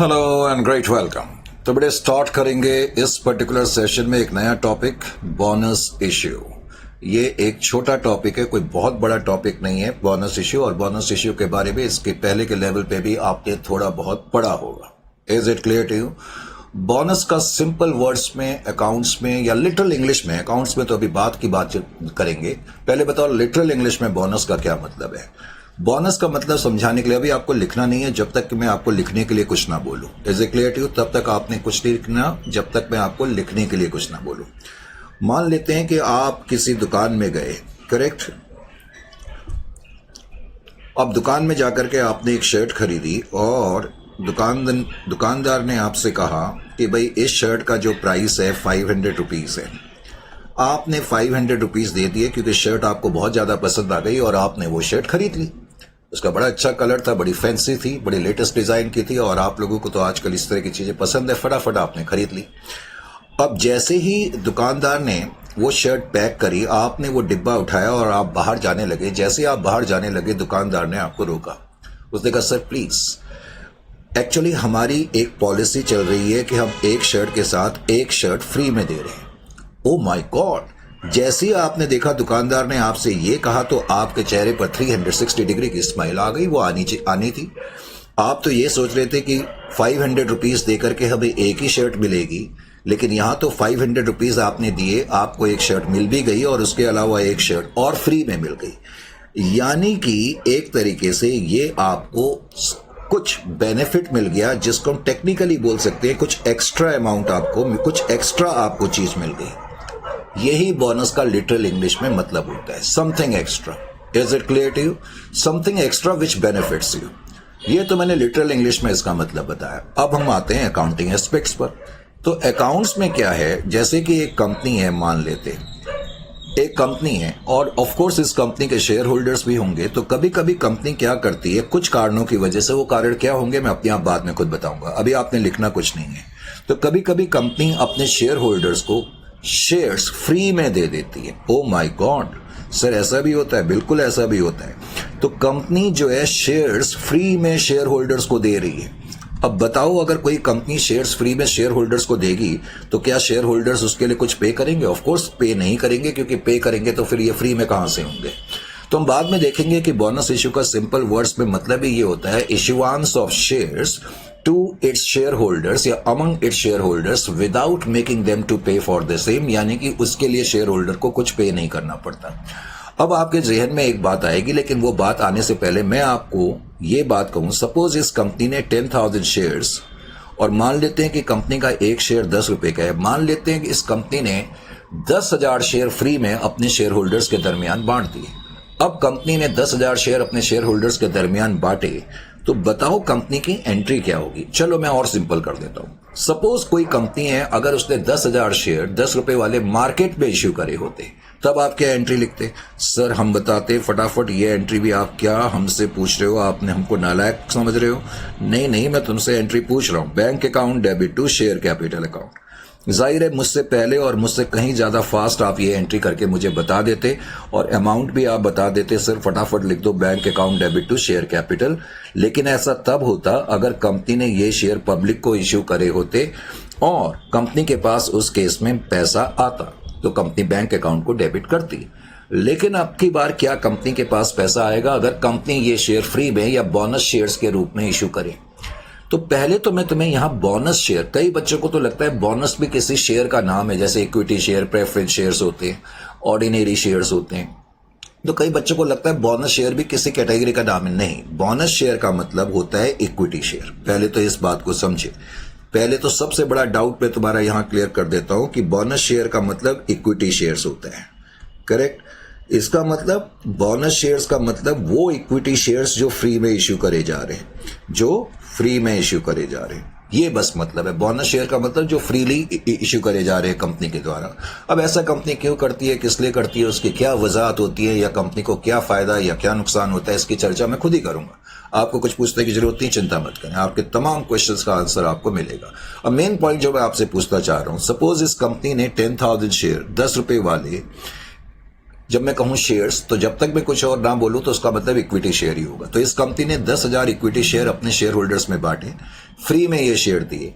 Hello and great welcome. तो बेटे start करेंगे इस पर्टिकुलर सेशन में एक नया टॉपिक, बोनस इश्यू। ये एक छोटा टॉपिक है, कोई बहुत बड़ा टॉपिक नहीं है बोनस इश्यू। और बोनस इश्यू के बारे में इसके पहले के लेवल पे भी आपने थोड़ा बहुत पढ़ा होगा। Is it clear to you? Bonus का सिंपल वर्ड्स में अकाउंट्स में या लिटरल इंग्लिश में, अकाउंट्स में तो अभी बात करेंगे, पहले बताओ लिटरल इंग्लिश में बोनस का क्या मतलब है। बोनस का मतलब समझाने के लिए अभी आपको लिखना नहीं है जब तक कि मैं आपको लिखने के लिए कुछ ना बोलूं। Is it clear to you? तब तक आपने कुछ नहीं लिखना जब तक मैं आपको लिखने के लिए कुछ ना बोलूं। मान लेते हैं कि आप किसी दुकान में गए, करेक्ट। अब दुकान में जाकर के आपने एक शर्ट खरीदी और दुकानदार ने आपसे कहा कि भाई इस शर्ट का जो प्राइस है 500 रुपीज है। आपने 500 रुपीज दे दिए क्योंकि शर्ट आपको बहुत ज्यादा पसंद आ गई और आपने वो शर्ट खरीद ली। उसका बड़ा अच्छा कलर था, बड़ी फैंसी थी, बड़ी लेटेस्ट डिजाइन की थी और आप लोगों को तो आजकल इस तरह की चीजें पसंद है, फटाफट आपने खरीद ली। अब जैसे ही दुकानदार ने वो शर्ट पैक करी, आपने वो डिब्बा उठाया और आप बाहर जाने लगे। जैसे आप बाहर जाने लगे दुकानदार ने आपको रोका। उसने कहा सर प्लीज, एक्चुअली हमारी एक पॉलिसी चल रही है कि हम एक शर्ट के साथ एक शर्ट फ्री में दे रहे हैं। Oh my God! जैसे ही आपने देखा दुकानदार ने आपसे ये कहा तो आपके चेहरे पर 360 डिग्री की स्माइल आ गई। वो आनी थी। आप तो ये सोच रहे थे कि 500 रुपीज देकर के हमें एक ही शर्ट मिलेगी, लेकिन यहां तो 500 रुपीज आपने दिए, आपको एक शर्ट मिल भी गई और उसके अलावा एक शर्ट और फ्री में मिल गई। यानी कि एक तरीके से ये आपको कुछ बेनिफिट मिल गया, जिसको हम टेक्निकली बोल सकते हैं कुछ एक्स्ट्रा अमाउंट, आपको कुछ एक्स्ट्रा आपको चीज मिल गई। यही बोनस का लिटरल इंग्लिश में मतलब होता है, something extra. Is it clear to you? Something extra which benefits you. ये तो मैंने लिटरल इंग्लिश में इसका मतलब बताया। अब हम आते हैं अकाउंटिंग एस्पेक्ट्स पर। तो अकाउंट्स में क्या है, जैसे कि एक कंपनी है, मान लेते एक कंपनी है और ऑफ कोर्स इस कंपनी के शेयर होल्डर्स भी होंगे। तो कभी कभी कंपनी क्या करती है, कुछ कारणों की वजह से, वो कारण क्या होंगे मैं अपने आप बाद में खुद बताऊंगा, अभी आपने लिखना कुछ नहीं है। तो कभी कभी कंपनी अपने शेयर होल्डर्स को शेयर्स फ्री में दे देती है। ओ माय गॉड सर, ऐसा भी होता है? बिल्कुल ऐसा भी होता है। तो कंपनी जो है शेयर्स फ्री में शेयर होल्डर्स को दे रही है। अब बताओ, अगर कोई कंपनी शेयर्स फ्री में शेयर होल्डर्स को देगी तो क्या शेयर होल्डर्स उसके लिए कुछ पे करेंगे? ऑफ कोर्स पे नहीं करेंगे, क्योंकि पे करेंगे तो फिर ये फ्री में कहां से होंगे। तो हम बाद में देखेंगे कि बोनस इश्यू का सिंपल वर्ड्स में मतलब ही ये होता है, issuance of shares to its shareholders या among its shareholders without making them to pay for the same, यानी कि उसके लिए शेयर होल्डर को कुछ पे नहीं करना पड़ता। अब आपके जहन में एक बात आएगी, लेकिन वो बात आने से पहले मैं आपको ये बात कहूं, सपोज इस कंपनी ने 10,000 शेयर्स और मान लेते हैं कि कंपनी का एक शेयर 10 रुपए का है। मान लेते हैं कि इस कंपनी ने 10,000 शेयर फ्री में अपने शेयर होल्डर्स के दरमियान बांट दिए। अब कंपनी ने 10,000 शेयर अपने शेयर होल्डर्स के दरमियान बांटे, तो बताओ कंपनी की एंट्री क्या होगी। चलो मैं और सिंपल कर देता हूं। सपोज कोई कंपनी है, अगर उसने 10,000 शेयर 10 रुपए वाले मार्केट में इश्यू करे होते, तब आप क्या एंट्री लिखते? सर हम बताते फटाफट, ये एंट्री भी आप क्या हमसे पूछ रहे हो? आपने हमको नालायक समझ रहे हो? नहीं, मैं तुमसे एंट्री पूछ रहा हूं। Bank account debit to share capital account. जाहिर है मुझसे पहले और मुझसे कहीं ज्यादा फास्ट आप ये एंट्री करके मुझे बता देते और अमाउंट भी आप बता देते। सर फटाफट लिख दो bank account debit to share capital. लेकिन ऐसा तब होता अगर कंपनी ने ये शेयर पब्लिक को इश्यू करे होते और कंपनी के पास उस केस में पैसा आता, तो कंपनी बैंक अकाउंट को डेबिट करती। लेकिन अब की बार क्या कंपनी के पास पैसा आएगा अगर कंपनी ये शेयर फ्री में या बोनस शेयर्स के रूप में इश्यू करे? तो पहले तो मैं तुम्हें यहां बोनस शेयर, कई बच्चों को तो लगता है बोनस भी किसी शेयर का नाम है, जैसे इक्विटी शेयर, प्रेफरेंस शेयर्स होते हैं, ऑर्डिनरी शेयर्स होते हैं। तो कई बच्चों को लगता है बोनस शेयर भी किसी कैटेगरी का नाम है। नहीं, बोनस शेयर का मतलब होता है इक्विटी शेयर। पहले तो इस बात को समझे। पहले तो सबसे बड़ा डाउट मैं तुम्हारा यहां क्लियर कर देता हूं कि बोनस शेयर का मतलब इक्विटी शेयर्स होता है, करेक्ट। इसका मतलब बोनस शेयर्स का मतलब वो इक्विटी शेयर्स जो फ्री में इश्यू करे जा रहे हैं, जो फ्री में इश्यू करे जा रहे हैं, ये बस मतलब है। बोनस शेयर का मतलब जो फ्रीली इश्यू करे जा रहे हैं कंपनी के द्वारा। अब ऐसा कंपनी क्यों करती है, किस लिए करती है, उसकी क्या वजह होती है, या कंपनी को क्या फायदा या क्या नुकसान होता है, इसकी चर्चा मैं खुद ही करूंगा। आपको कुछ पूछने की जरूरत नहीं, चिंता मत करें, आपके तमाम क्वेश्चंस का आंसर आपको मिलेगा। अब मेन पॉइंट जो मैं आपसे पूछना चाह रहा हूं, सपोज इस कंपनी ने 10,000 शेयर 10 रुपए वाले जब मैं कहूं शेयर्स, तो जब तक मैं कुछ और ना बोलूं तो उसका मतलब इक्विटी शेयर ही होगा। तो इस कंपनी ने 10,000 इक्विटी शेयर अपने शेयर होल्डर्स में बांटे, फ्री में ये शेयर दिए।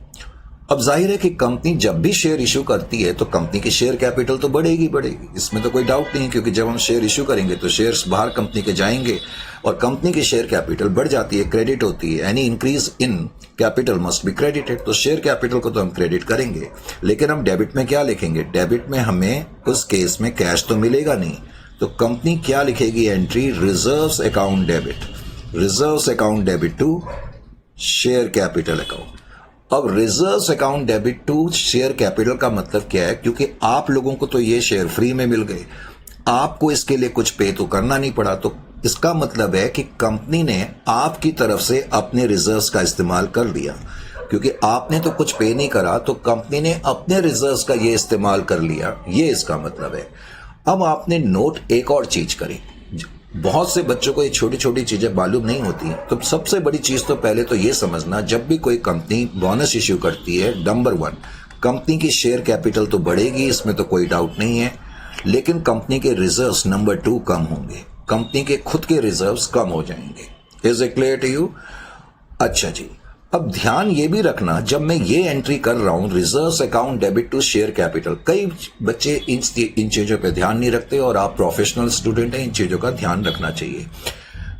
अब जाहिर है कि कंपनी जब भी शेयर इशू करती है तो कंपनी की शेयर कैपिटल तो बढ़ेगी, इसमें तो कोई डाउट नहीं, क्योंकि जब हम शेयर इशू करेंगे तो शेयर्स बाहर कंपनी के जाएंगे और कंपनी की शेयर कैपिटल बढ़ जाती है, क्रेडिट होती है। Any increase in capital must be credited. तो शेयर कैपिटल को तो हम क्रेडिट करेंगे, लेकिन हम डेबिट में क्या लिखेंगे? डेबिट में हमें उस केस में कैश तो मिलेगा नहीं, तो कंपनी क्या लिखेगी? Entry reserves account debit, reserves account debit to share capital account. अब reserves account debit to share capital का मतलब क्या है? क्योंकि आप लोगों को तो ये शेयर फ्री में मिल गए, आपको इसके लिए कुछ पे तो करना नहीं पड़ा, तो इसका मतलब है कि कंपनी ने आपकी तरफ से अपने रिजर्व्स का इस्तेमाल कर लिया। क्योंकि आपने तो कुछ पे नहीं करा, तो कंपनी ने अपने रिजर्व्स का ये इस्तेमाल कर लिया, ये इसका मतलब है। अब आपने नोट एक और चीज करी। बहुत से बच्चों को ये छोटी छोटी चीजें मालूम नहीं होती, तो सबसे बड़ी चीज तो पहले तो ये समझना, जब भी कोई कंपनी बोनस इश्यू करती है, नंबर 1 कंपनी की शेयर कैपिटल तो बढ़ेगी, इसमें तो कोई डाउट नहीं है, लेकिन कंपनी के रिजर्व्स नंबर 2 कम होंगे, कंपनी के खुद के रिजर्व्स कम हो जाएंगे। Is it clear to you? अच्छा जी, अब ध्यान ये भी रखना, जब मैं ये एंट्री कर रहा हूं reserves account debit to share capital, कई बच्चे इन चीजों पे ध्यान नहीं रखते, और आप प्रोफेशनल स्टूडेंट हैं, इन चीजों का ध्यान रखना चाहिए।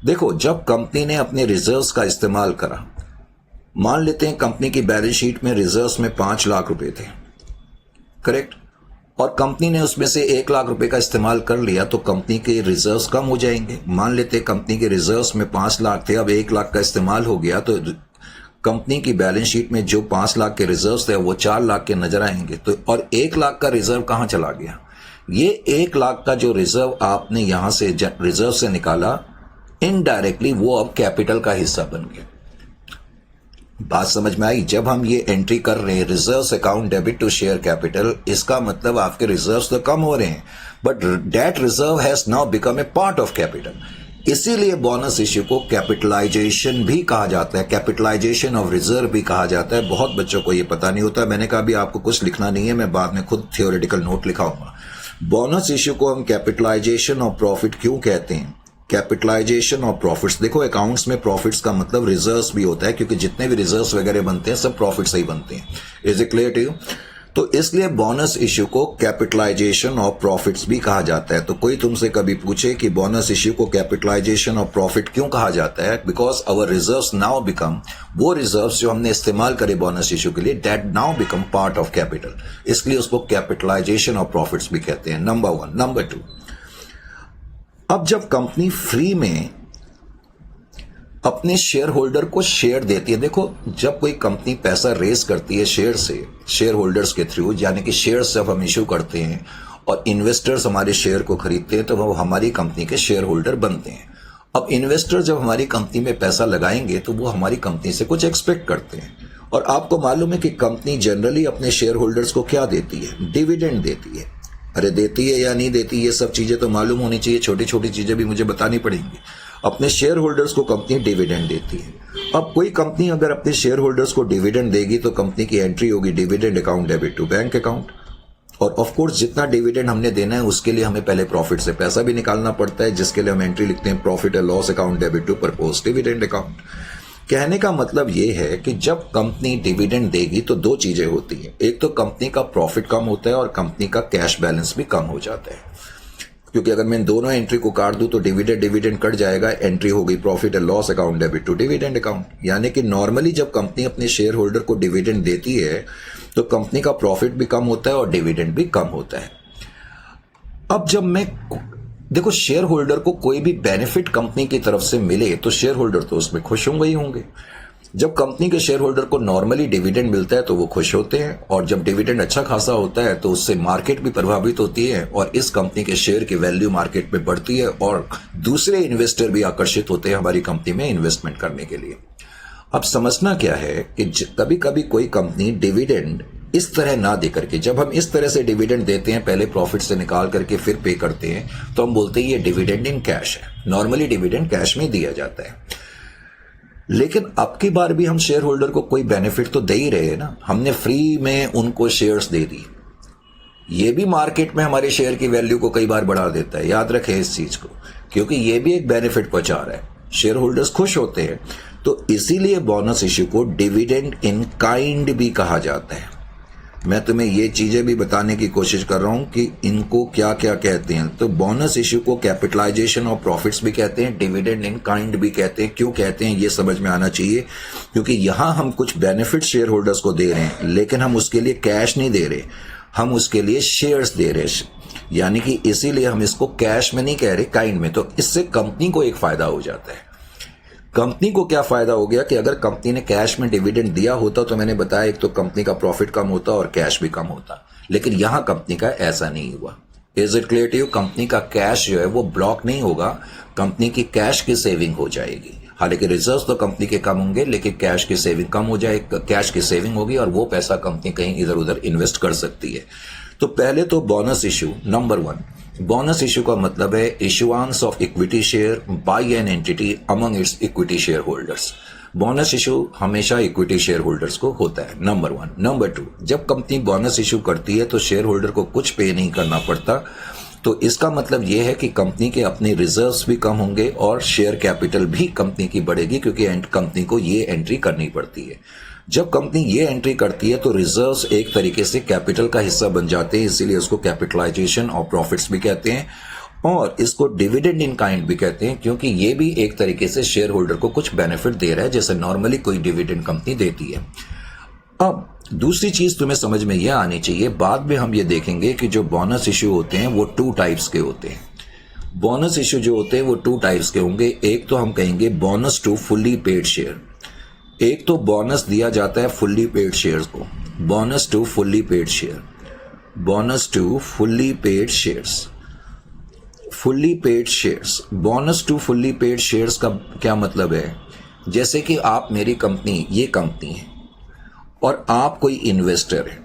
देखो, जब कंपनी ने अपने रिजर्व्स का इस्तेमाल करा, मान लेते हैं कंपनी की बैलेंस शीट में रिजर्व्स में 5 लाख रुपए थे, करेक्ट, और कंपनी ने उसमें से 1 लाख रुपए का इस्तेमाल कर लिया, तो कंपनी के रिजर्व्स कम हो जाएंगे। मान लेते हैं कंपनी के रिजर्व्स में 5 लाख थे, अब 1 लाख का इस्तेमाल हो गया, तो कंपनी की बैलेंस शीट में जो 5 लाख के रिजर्व्स थे वो 4 लाख के नजर आएंगे। तो और 1 लाख का रिजर्व कहां चला गया? ये 1 लाख का जो रिजर्व आपने यहां से रिजर्व से निकाला, इनडायरेक्टली वो अब कैपिटल का हिस्सा बन गया। बात समझ में आई? जब हम ये एंट्री कर रहे हैं reserves account debit to share capital, इसका मतलब आपके रिजर्व्स तो कम हो रहे हैं, but that reserve has now become a part of capital. इसीलिए बोनस इश्यू को कैपिटलाइजेशन भी कहा जाता है, कैपिटलाइजेशन ऑफ रिजर्व भी कहा जाता है। बहुत बच्चों को ये पता नहीं होता। मैंने कहा भी आपको कुछ लिखना नहीं है, मैं बाद में खुद थियोरेटिकल नोट लिखाऊंगा। बोनस इश्यू को हम कैपिटलाइजेशन ऑफ प्रॉफिट क्यों कहते हैं? कैपिटलाइजेशन ऑफ प्रॉफिट्स, देखो अकाउंट्स में प्रॉफिट्स का मतलब रिजर्व्स भी होता है, क्योंकि जितने भी रिजर्व्स वगैरह बनते हैं सब प्रॉफिट से ही बनते हैं। Is it clear to you? तो इसलिए बोनस इश्यू को कैपिटलाइजेशन ऑफ प्रॉफिट्स भी कहा जाता है। तो कोई तुमसे कभी पूछे कि बोनस इश्यू को कैपिटलाइजेशन ऑफ प्रॉफिट क्यों कहा जाता है? Because our reserves now become, वो रिजर्व्स जो हमने इस्तेमाल करे बोनस इश्यू के लिए, that now become part of capital, इसलिए उसको कैपिटलाइजेशन ऑफ प्रॉफिट्स भी कहते हैं। नंबर 1। नंबर 2, अब जब कंपनी फ्री में अपने शेयर होल्डर को शेयर देती है, देखो जब कोई कंपनी पैसा रेज करती है शेयर से, शेयर होल्डर्स के थ्रू, यानी कि शेयर्स जब हम इश्यू करते हैं और इन्वेस्टर्स हमारे शेयर को खरीदते हैं, तो वो हमारी कंपनी के शेयर होल्डर बनते हैं। अब इन्वेस्टर जब हमारी कंपनी में पैसा लगाएंगे तो वो हमारी कंपनी से कुछ एक्सपेक्ट करते हैं, और आपको मालूम है कि कंपनी जनरली अपने शेयर होल्डर्स को क्या देती है? डिविडेंड देती है। अरे देती है या नहीं देती, ये सब चीजें तो मालूम होनी चाहिए, छोटी छोटी चीजें भी मुझे बतानी पड़ेंगी। अपने शेयर होल्डर्स को कंपनी डिविडेंड देती है। अब कोई कंपनी अगर अपने शेयर होल्डर्स को डिविडेंड देगी तो कंपनी की एंट्री होगी dividend account debit to bank account, और ऑफ कोर्स जितना डिविडेंड हमने देना है उसके लिए हमें पहले प्रॉफिट से पैसा भी निकालना पड़ता है, जिसके लिए हम एंट्री लिखते हैं profit and loss account debit to propose dividend account. कहने का मतलब यह है कि जब कंपनी डिविडेंड देगी तो 2 चीजें होती हैं, एक तो कंपनी का प्रॉफिट कम होता है और कंपनी का कैश बैलेंस भी कम हो जाता है। क्योंकि अगर मैं दोनों एंट्री को काट दूं तो डिविडेंड कट जाएगा, एंट्री हो गई profit and loss account debit to dividend account. यानी कि नॉर्मली जब कंपनी अपने शेयर होल्डर को डिविडेंड देती है तो कंपनी का प्रॉफिट भी कम होता है और डिविडेंड भी कम होता है। अब जब मैं देखो शेयर होल्डर को कोई भी बेनिफिट कंपनी की तरफ से मिले तो शेयर होल्डर तो उसमें खुश होंगे ही होंगे। जब कंपनी के शेयर होल्डर को नॉर्मली डिविडेंड मिलता है तो वो खुश होते हैं, और जब डिविडेंड अच्छा खासा होता है तो उससे मार्केट भी प्रभावित होती है और इस कंपनी के शेयर की वैल्यू मार्केट में बढ़ती है और दूसरे इन्वेस्टर भी आकर्षित होते हैं हमारी कंपनी में इन्वेस्टमेंट करने के लिए। अब समझना क्या है कि कभी कभी कोई कंपनी डिविडेंड इस तरह ना दे करके, जब हम इस तरह से डिविडेंड देते हैं पहले प्रॉफिट से निकाल करके फिर पे करते हैं, तो हम बोलते हैं ये डिविडेंड इन कैश है। नॉर्मली डिविडेंड कैश में दिया जाता है, लेकिन अब की बार भी हम शेयर होल्डर को कोई बेनिफिट तो दे ही रहे हैं ना। हमने फ्री में उनको शेयर्स दे दी, ये भी मार्केट में हमारे शेयर की वैल्यू को कई बार बढ़ा देता है, याद रखें इस चीज को, क्योंकि ये भी एक बेनिफिट पहुंचा रहा है, शेयर होल्डर्स खुश होते हैं। तो इसीलिए बोनस इश्यू को डिविडेंड इन काइंड भी कहा जाता है। मैं तुम्हें ये चीजें भी बताने की कोशिश कर रहा हूं कि इनको क्या क्या कहते हैं। तो बोनस इश्यू को कैपिटलाइजेशन ऑफ प्रॉफिट्स भी कहते हैं, डिविडेंड इन काइंड भी कहते हैं। क्यों कहते हैं ये समझ में आना चाहिए, क्योंकि यहां हम कुछ बेनिफिट शेयर होल्डर्स को दे रहे हैं, लेकिन हम उसके लिए कैश नहीं दे रहे, हम उसके लिए शेयर्स दे रहे हैं। यानी कि इसीलिए हम इसको कैश में नहीं कह रहे, काइंड में। तो इससे कंपनी को एक फायदा हो जाता है। कंपनी को क्या फायदा हो गया कि अगर कंपनी ने कैश में डिविडेंड दिया होता तो मैंने बताया एक तो कंपनी का प्रॉफिट कम होता और कैश भी कम होता, लेकिन यहां कंपनी का ऐसा नहीं हुआ। Is it clear to you? Company का कैश जो है वो ब्लॉक नहीं होगा, कंपनी की कैश की सेविंग हो जाएगी। हालांकि रिजर्व तो कंपनी के कम होंगे, लेकिन कैश की सेविंग कम हो जाएगी, कैश की सेविंग होगी और वो पैसा कंपनी कहीं इधर उधर इन्वेस्ट कर सकती है। तो पहले तो bonus issue number 1, bonus issue का मतलब है issuance of equity share by an entity among its equity shareholders. Bonus issue हमेशा इक्विटी शेयर होल्डर्स को होता है, नंबर 1। नंबर 2, जब कंपनी बोनस इश्यू करती है तो शेयर होल्डर को कुछ पे नहीं करना पड़ता। तो इसका मतलब यह है कि कंपनी के अपने रिजर्व्स भी कम होंगे और शेयर कैपिटल भी कंपनी की बढ़ेगी, क्योंकि कंपनी को ये एंट्री करनी पड़ती है। जब कंपनी ये एंट्री करती है तो रिजर्व्स एक तरीके से कैपिटल का हिस्सा बन जाते हैं, इसीलिए उसको कैपिटलाइजेशन ऑफ प्रॉफिट्स भी कहते हैं और इसको डिविडेंड इन काइंड भी कहते हैं, क्योंकि ये भी एक तरीके से शेयर होल्डर को कुछ बेनिफिट दे रहा है, जैसे नॉर्मली कोई डिविडेंड कंपनी देती है। अब दूसरी चीज तुम्हें समझ में यह आनी चाहिए, बाद में हम ये देखेंगे कि जो बोनस इश्यू होते हैं वो 2 टाइप्स के होते हैं। बोनस इश्यू जो होते हैं वो 2 टाइप्स के होंगे। एक तो हम कहेंगे bonus to fully paid share. एक तो बोनस दिया जाता है फुल्ली पेड शेयर्स को, bonus to fully paid share, bonus to fully paid shares, fully paid shares. Bonus to fully paid shares का क्या मतलब है? जैसे कि आप मेरी कंपनी, ये कंपनी है और आप कोई इन्वेस्टर है,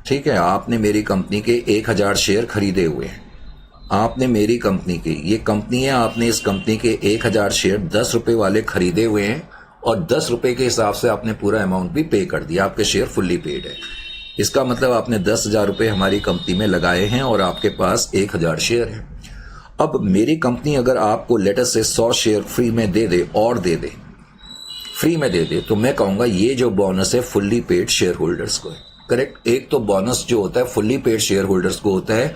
ठीक है, आपने मेरी कंपनी के 1000 शेयर खरीदे हुए हैं। आपने मेरी कंपनी की, ये कंपनी है, आपने इस कंपनी के 1000 शेयर 10 रुपए वाले खरीदे हुए हैं और 10 रुपए के हिसाब से आपने पूरा अमाउंट भी पे कर दिया, आपके शेयर फुल्ली पेड है। इसका मतलब आपने 10,000 रुपए हमारी कंपनी में लगाए हैं और आपके पास 1000 शेयर है। अब मेरी कंपनी अगर आपको लेटर से 100 शेयर फ्री में दे दे और दे दे, फ्री में दे दे, तो मैं कहूंगा ये जो बोनस है फुल्ली पेड शेयर होल्डर्स को है। करेक्ट? एक तो बोनस जो होता है फुल्ली पेड शेयर होल्डर्स को होता है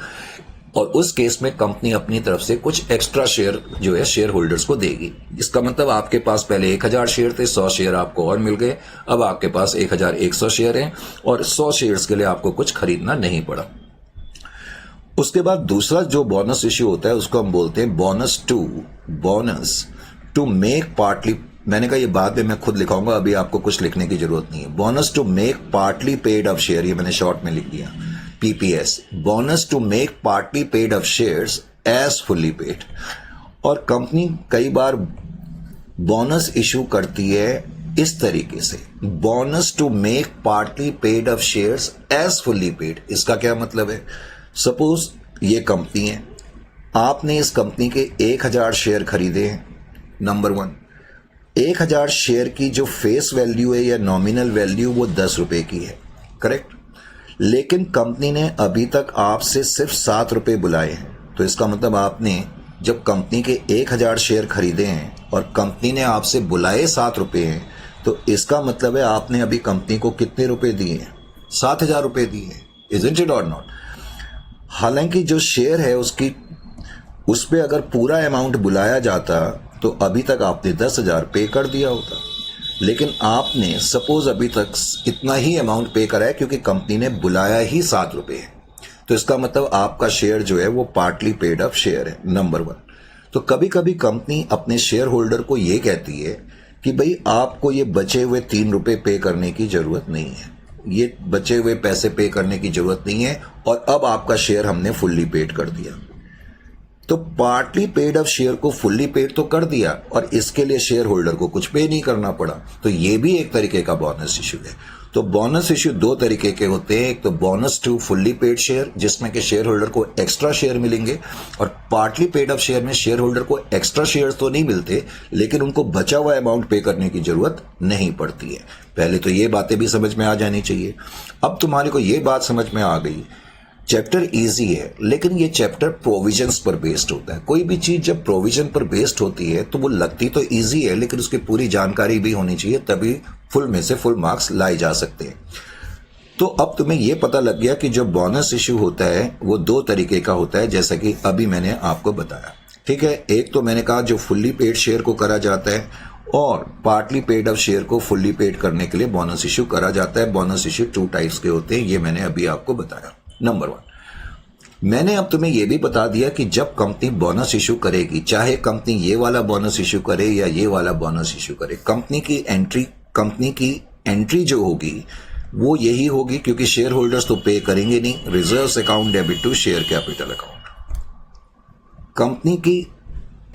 और उस केस में कंपनी अपनी तरफ से कुछ एक्स्ट्रा शेयर जो है शेयर होल्डर्स को देगी। इसका मतलब आपके पास पहले 1000 शेयर थे, 100 शेयर आपको और मिल गए, अब आपके पास 1100 शेयर हैं और 100 शेयर्स के लिए आपको कुछ खरीदना नहीं पड़ा। उसके बाद दूसरा जो बोनस इश्यू होता है उसको हम बोलते हैं बोनस टू मेक पार्टली, मैंने कहा ये बाद में मैं खुद लिखाऊंगा, अभी आपको कुछ लिखने की जरूरत नहीं है। Bonus to make partly paid of share, ये मैंने शॉर्ट में लिख दिया, PPS, bonus to make partly paid of shares as fully paid. और कंपनी कई बार बोनस इशू करती है इस तरीके से, bonus to make partly paid of shares as fully paid. इसका क्या मतलब है? सपोज ये कंपनी है, आपने इस कंपनी के 1000 शेयर खरीदे हैं। नंबर 1, 1000 शेयर की जो फेस वैल्यू है या नॉमिनल वैल्यू वो 10 रुपए की है, करेक्ट? लेकिन कंपनी ने अभी तक आपसे सिर्फ 7 रुपए बुलाए हैं। तो इसका मतलब आपने जब कंपनी के 1000 शेयर खरीदे हैं और कंपनी ने आपसे बुलाए 7 रुपए हैं, तो इसका मतलब है आपने अभी कंपनी को कितने रुपए दिए हैं? 7000 रुपए दिए हैं। इजंट इट और नॉट? हालांकि जो शेयर है उसकी, उस पे अगर पूरा अमाउंट बुलाया जाता तो अभी तक आपने 10,000 पे कर दिया होता, लेकिन आपने सपोज अभी तक इतना ही अमाउंट पे करा है क्योंकि कंपनी ने बुलाया ही 7 रुपए है। तो इसका मतलब आपका शेयर जो है वो पार्टली पेड अप शेयर है, नंबर 1। तो कभी कभी कंपनी अपने शेयर होल्डर को ये कहती है कि भाई आपको ये बचे हुए 3 रुपए पे करने की जरूरत नहीं है, ये बचे हुए पैसे पे करने की जरूरत नहीं है और अब आपका शेयर हमने फुल्ली पेड कर दिया। तो पार्टली पेड ऑफ शेयर को फुल्ली पेड तो कर दिया और इसके लिए शेयर होल्डर को कुछ पे नहीं करना पड़ा। तो ये भी एक तरीके का बोनस इश्यू है। तो बोनस इश्यू 2 तरीके के होते हैं, एक तो bonus to fully paid share जिसमें कि शेयर होल्डर को एक्स्ट्रा शेयर मिलेंगे, और पार्टली पेड ऑफ शेयर में शेयर होल्डर को एक्स्ट्रा शेयर तो नहीं मिलते लेकिन उनको बचा हुआ अमाउंट पे करने की जरूरत नहीं पड़ती है। पहले तो ये बातें भी समझ में आ जानी चाहिए। अब तुम्हारे को ये बात समझ में आ गई चैप्टर इजी है, लेकिन ये चैप्टर प्रोविजंस पर बेस्ड होता है। कोई भी चीज जब प्रोविजन पर बेस्ड होती है तो वो लगती तो इजी है, लेकिन उसकी पूरी जानकारी भी होनी चाहिए, तभी फुल में से फुल मार्क्स लाए जा सकते हैं। तो अब तुम्हें ये पता लग गया कि जो बोनस इश्यू होता है वो दो तरीके का होता है, जैसा कि अभी मैंने आपको बताया। ठीक है, एक तो मैंने कहा जो फुल्ली पेड शेयर को करा जाता है, और पार्टली पेड ऑफ शेयर को फुल्ली पेड करने के लिए बोनस इश्यू करा जाता है। बोनस इश्यू 2 टाइप्स के होते हैं, ये मैंने अभी आपको बताया। नंबर 1, मैंने अब तुम्हें यह भी बता दिया कि जब कंपनी बोनस इश्यू करेगी, चाहे कंपनी ये वाला बोनस इश्यू करे या ये वाला बोनस इश्यू करे, कंपनी की एंट्री जो होगी वो यही होगी, क्योंकि शेयर होल्डर्स तो पे करेंगे नहीं। Reserves account debit to share capital account. Company की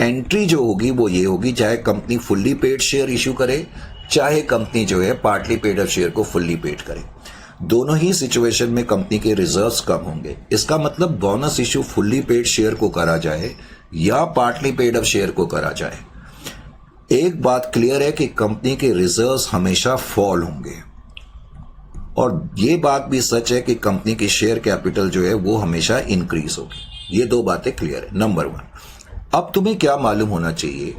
एंट्री जो होगी वो ये होगी, चाहे company fully paid share issue करे, चाहे कंपनी जो है पार्टली पेड ऑफ शेयर को फुल्ली पेड करे। दोनों ही सिचुएशन में कंपनी के रिजर्व्स कम होंगे। इसका मतलब bonus issue fully paid share को करा जाए या पार्टली पेड ऑफ शेयर को करा जाए, एक बात क्लियर है कि कंपनी के रिजर्व्स हमेशा फॉल होंगे, और ये बात भी सच है कि कंपनी की शेयर कैपिटल जो है वो हमेशा इंक्रीज होगी। ये दो बातें क्लियर है। नंबर 1, अब तुम्हें क्या मालूम होना चाहिए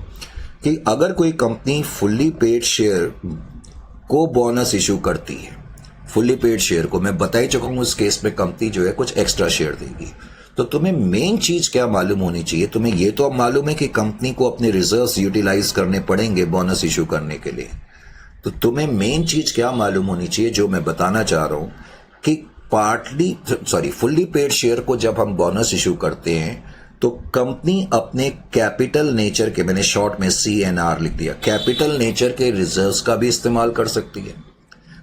कि अगर कोई कंपनी फुल्ली पेड शेयर को बोनस इशू करती है, फुल्ली पेड शेयर को मैं बता ही चुका हूं, इस केस में कंपनी जो है कुछ एक्स्ट्रा शेयर देगी, तो तुम्हें मेन चीज क्या मालूम होनी चाहिए? तुम्हें ये तो अब मालूम है कि कंपनी को अपने रिजर्व्स यूटिलाइज करने पड़ेंगे बोनस इशू करने के लिए, तो तुम्हें मेन चीज क्या मालूम होनी चाहिए जो मैं बताना चाह रहा हूं कि फुल्ली पेड शेयर को जब हम बोनस इशू करते हैं तो कंपनी अपने कैपिटल नेचर के, मैंने शॉर्ट में CNR लिख दिया, कैपिटल नेचर के रिजर्व्स का भी इस्तेमाल कर सकती है।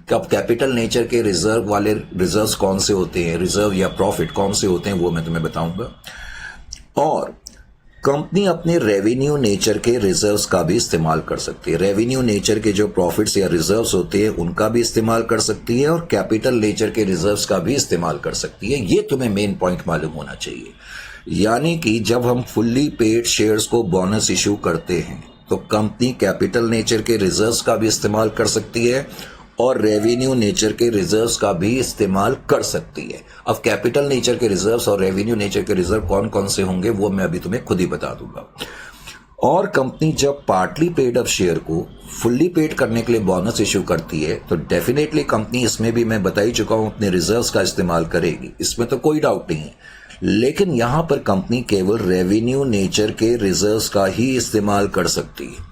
अब कैपिटल नेचर के रिजर्व वाले रिजर्व्स कौन से होते हैं, रिजर्व या प्रॉफिट कौन से होते हैं, वो मैं तुम्हें बताऊंगा। और कंपनी अपने रेवेन्यू नेचर के रिजर्व्स का भी इस्तेमाल कर सकती है। रेवेन्यू नेचर के जो प्रॉफिट्स या रिजर्व्स होते हैं उनका भी इस्तेमाल कर सकती है, और कैपिटल नेचर के रिजर्व्स का भी इस्तेमाल कर सकती है। ये तुम्हें मेन पॉइंट मालूम होना चाहिए। यानी कि जब हम फुल्ली पेड शेयर्स को बोनस इशू करते हैं तो कंपनी कैपिटल नेचर के रिजर्व्स का भी इस्तेमाल कर सकती है और रेवेन्यू नेचर के रिजर्व्स का भी इस्तेमाल कर सकती है। अब कैपिटल नेचर के रिजर्व्स और रेवेन्यू नेचर के रिजर्व कौन कौन से होंगे वो मैं अभी तुम्हें खुद ही बता दूंगा। और कंपनी जब पार्टली पेड ऑफ शेयर को फुल्ली पेड करने के लिए बोनस इशू करती है तो डेफिनेटली कंपनी, इसमें भी मैं बता ही चुका हूं, अपने रिजर्व्स का इस्तेमाल करेगी, इसमें तो कोई डाउट नहीं है। लेकिन यहां पर कंपनी केवल रेवेन्यू नेचर के रिजर्व्स का ही इस्तेमाल कर सकती है,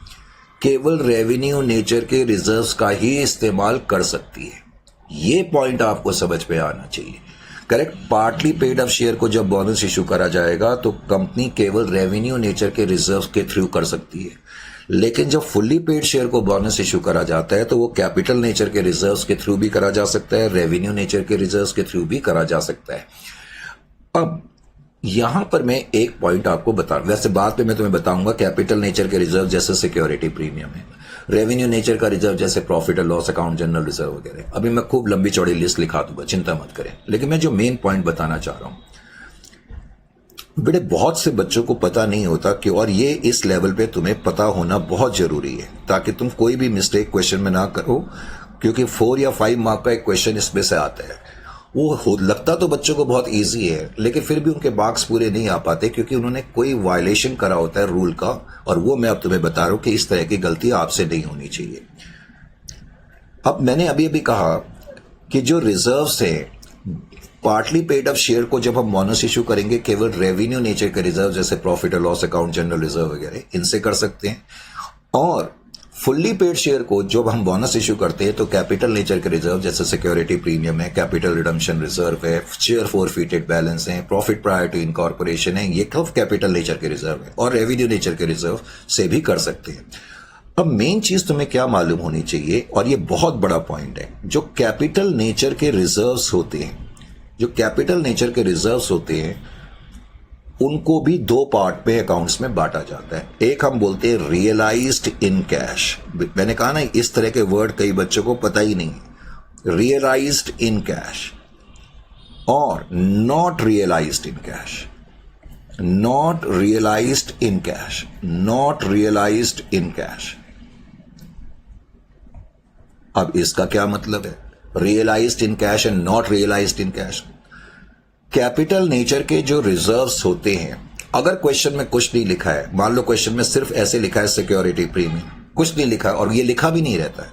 केवल रेवेन्यू नेचर के रिजर्व्स का ही इस्तेमाल कर सकती है। ये पॉइंट आपको समझ में आना चाहिए। Correct, partly paid of share को जब बोनस इशू करा जाएगा तो कंपनी केवल रेवेन्यू नेचर के रिजर्व्स के थ्रू कर सकती है, लेकिन जब फुल्ली पेड शेयर को बोनस इशू करा जाता है तो वो कैपिटल नेचर के रिजर्व्स के थ्रू भी करा जा सकता है, रेवेन्यू नेचर के रिजर्व्स के थ्रू भी करा जा सकता है। अब यहां पर मैं एक पॉइंट आपको बता, वैसे बाद में मैं तुम्हें बताऊंगा कैपिटल नेचर के रिजर्व जैसे सिक्योरिटी प्रीमियम है, रेवेन्यू नेचर का रिजर्व जैसे प्रॉफिट और लॉस अकाउंट, जनरल रिजर्व वगैरह। अभी मैं खूब लंबी चौड़ी लिस्ट लिखा दूंगा, चिंता मत करें। लेकिन मैं जो मेन पॉइंट बताना चाह रहा हूं, बेटे बहुत से बच्चों को पता नहीं होता कि, और ये इस लेवल पे तुम्हें पता होना बहुत जरूरी है ताकि तुम कोई भी मिस्टेक क्वेश्चन में ना करो, क्योंकि 4 या 5 मार्क का एक क्वेश्चन इसमें से आता है। वो लगता तो बच्चों को बहुत इजी है, लेकिन फिर भी उनके मार्क्स पूरे नहीं आ पाते क्योंकि उन्होंने कोई वायलेशन करा होता है रूल का, और वो मैं अब तुम्हें बता रहा हूं कि इस तरह की गलती आपसे नहीं होनी चाहिए। अब मैंने अभी अभी कहा कि जो रिजर्व्स हैं, पार्टली पेड ऑफ शेयर को जब हम बोनस इशू करेंगे केवल रेवेन्यू नेचर के रिजर्व जैसे प्रॉफिट और लॉस अकाउंट, जनरल रिजर्व वगैरह, इनसे कर सकते हैं। और फुल्ली पेड शेयर को जब हम बोनस इशू करते हैं तो कैपिटल नेचर के रिजर्व जैसे सिक्योरिटी प्रीमियम है, कैपिटल रिडम्पशन रिजर्व है, शेयर फोरफीटेड बैलेंस है, प्रॉफिट प्रायर टू इनकॉर्पोरेशन है, ये सब कैपिटल नेचर के रिजर्व है, और रेवेन्यू नेचर के रिजर्व से भी कर सकते हैं। अब मेन चीज तुम्हें क्या मालूम होनी चाहिए, और ये बहुत बड़ा पॉइंट है, जो कैपिटल नेचर के रिजर्व्स होते हैं, जो कैपिटल नेचर के रिजर्व्स होते हैं उनको भी 2 पार्ट में अकाउंट्स में बांटा जाता है। एक हम बोलते हैं रियलाइज्ड इन कैश, मैंने कहा ना इस तरह के वर्ड कई बच्चों को पता ही नहीं, रियलाइज्ड इन कैश और not realised in cash, not realised in cash, not realised in cash. अब इसका क्या मतलब है, realised in cash and not realised in cash? Capital nature के जो रिजर्व्स होते हैं, अगर क्वेश्चन में कुछ नहीं लिखा है, मान लो क्वेश्चन में सिर्फ ऐसे लिखा है सिक्योरिटी प्रीमियम, कुछ नहीं लिखा और ये लिखा भी नहीं रहता है,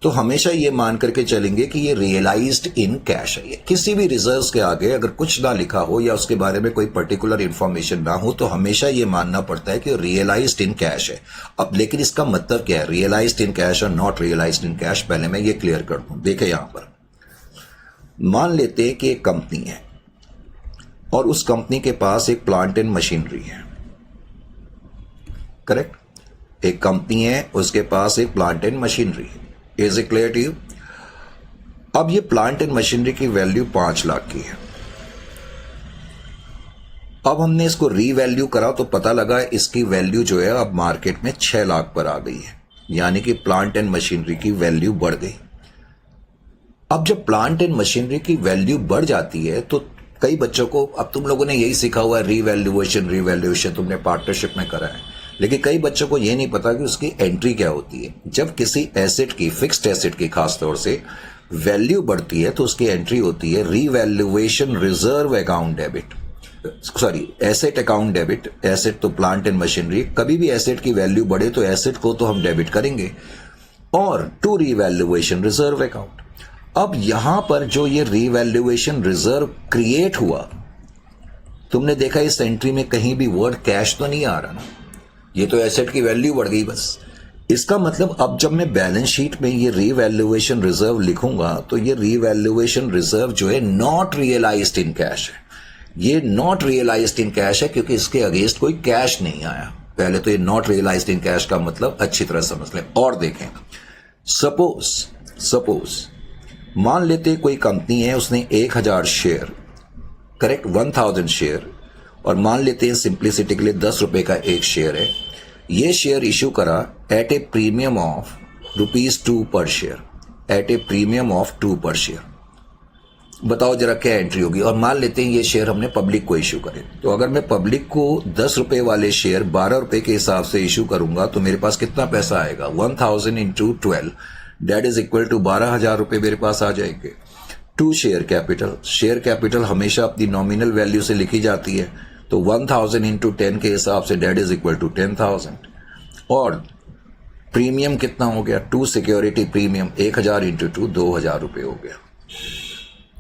तो हमेशा ये मान करके चलेंगे कि ये रियलाइज्ड इन कैश है। किसी भी रिजर्व्स के आगे अगर कुछ ना लिखा हो या उसके बारे में कोई पर्टिकुलर इंफॉर्मेशन ना हो तो हमेशा ये मानना पड़ता है कि रियलाइज्ड इन कैश है। अब लेकिन इसका मतलब क्या है, रियलाइज्ड इन कैश और नॉट रियलाइज्ड इन कैश? पहले मैं ये क्लियर कर दूं। देखें यहां पर मान लेते हैं कि एक कंपनी है और उस कंपनी के पास एक प्लांट एंड मशीनरी है, करेक्ट? एक कंपनी है, उसके पास एक प्लांट एंड मशीनरी है। Is it clear to you? अब ये प्लांट एंड मशीनरी की वैल्यू 5 लाख की है। अब हमने इसको रीवैल्यू करा तो पता लगा इसकी वैल्यू जो है अब मार्केट में 6 लाख पर आ गई है, यानी कि प्लांट एंड मशीनरी की वैल्यू बढ़ गई। अब जब प्लांट एंड मशीनरी की वैल्यू बढ़ जाती है तो कई बच्चों को, अब तुम लोगों ने यही सीखा हुआ है रीवैल्यूएशन तुमने पार्टनरशिप में करा है, लेकिन कई बच्चों को यह नहीं पता कि उसकी एंट्री क्या होती है। जब किसी एसेट की, फिक्स्ड एसेट की खास तौर से वैल्यू बढ़ती है तो उसकी एंट्री होती है revaluation reserve account debit, sorry asset account debit. Asset तो प्लांट एंड मशीनरी, कभी भी एसेट की वैल्यू बढ़े तो एसेट को तो हम डेबिट करेंगे, और टू रीवैल्यूएशन रिजर्व अकाउंट। अब यहां पर जो ये रीवैल्यूएशन रिजर्व क्रिएट हुआ, तुमने देखा इस एंट्री में कहीं भी वर्ड कैश तो नहीं आ रहा ना, ये तो एसेट की वैल्यू बढ़ गई बस। इसका मतलब अब जब मैं बैलेंस शीट में ये रीवैल्यूएशन रिजर्व लिखूंगा तो ये रीवैल्यूएशन रिजर्व जो है नॉट रियलाइज्ड इन कैश है। ये नॉट रियलाइज्ड इन कैश है क्योंकि इसके अगेंस्ट कोई कैश नहीं आया। पहले तो ये नॉट रियलाइज्ड इन कैश का मतलब अच्छी तरह समझ लें। और देखें, सपोज मान लेते कोई कंपनी है, उसने 1000 शेयर, करेक्ट, 1000 शेयर, और मान लेते हैं सिंप्लिसिटी के लिए 10 रुपए का एक शेयर है। ये शेयर इशू करा at a premium of ₹2 per share, at a premium of 2 per share. बताओ जरा क्या एंट्री होगी। और मान लेते हैं ये शेयर हमने पब्लिक को इशू करे, तो अगर मैं पब्लिक को 10 रुपए वाले शेयर 12 रुपए के हिसाब से इशू करूंगा तो मेरे पास कितना पैसा आएगा? 1000 into 12, that is equal to 12,000 रुपए मेरे पास आ जाएंगे। 2 शेयर कैपिटल, शेयर कैपिटल हमेशा अपनी नॉमिनल वैल्यू से लिखी जाती है, तो 1000 इंटू 10 के हिसाब say that is equal to 10,000। और प्रीमियम कितना हो गया? 2 सिक्योरिटी प्रीमियम, 1000 इंटू 2 2000 रुपए हो गया।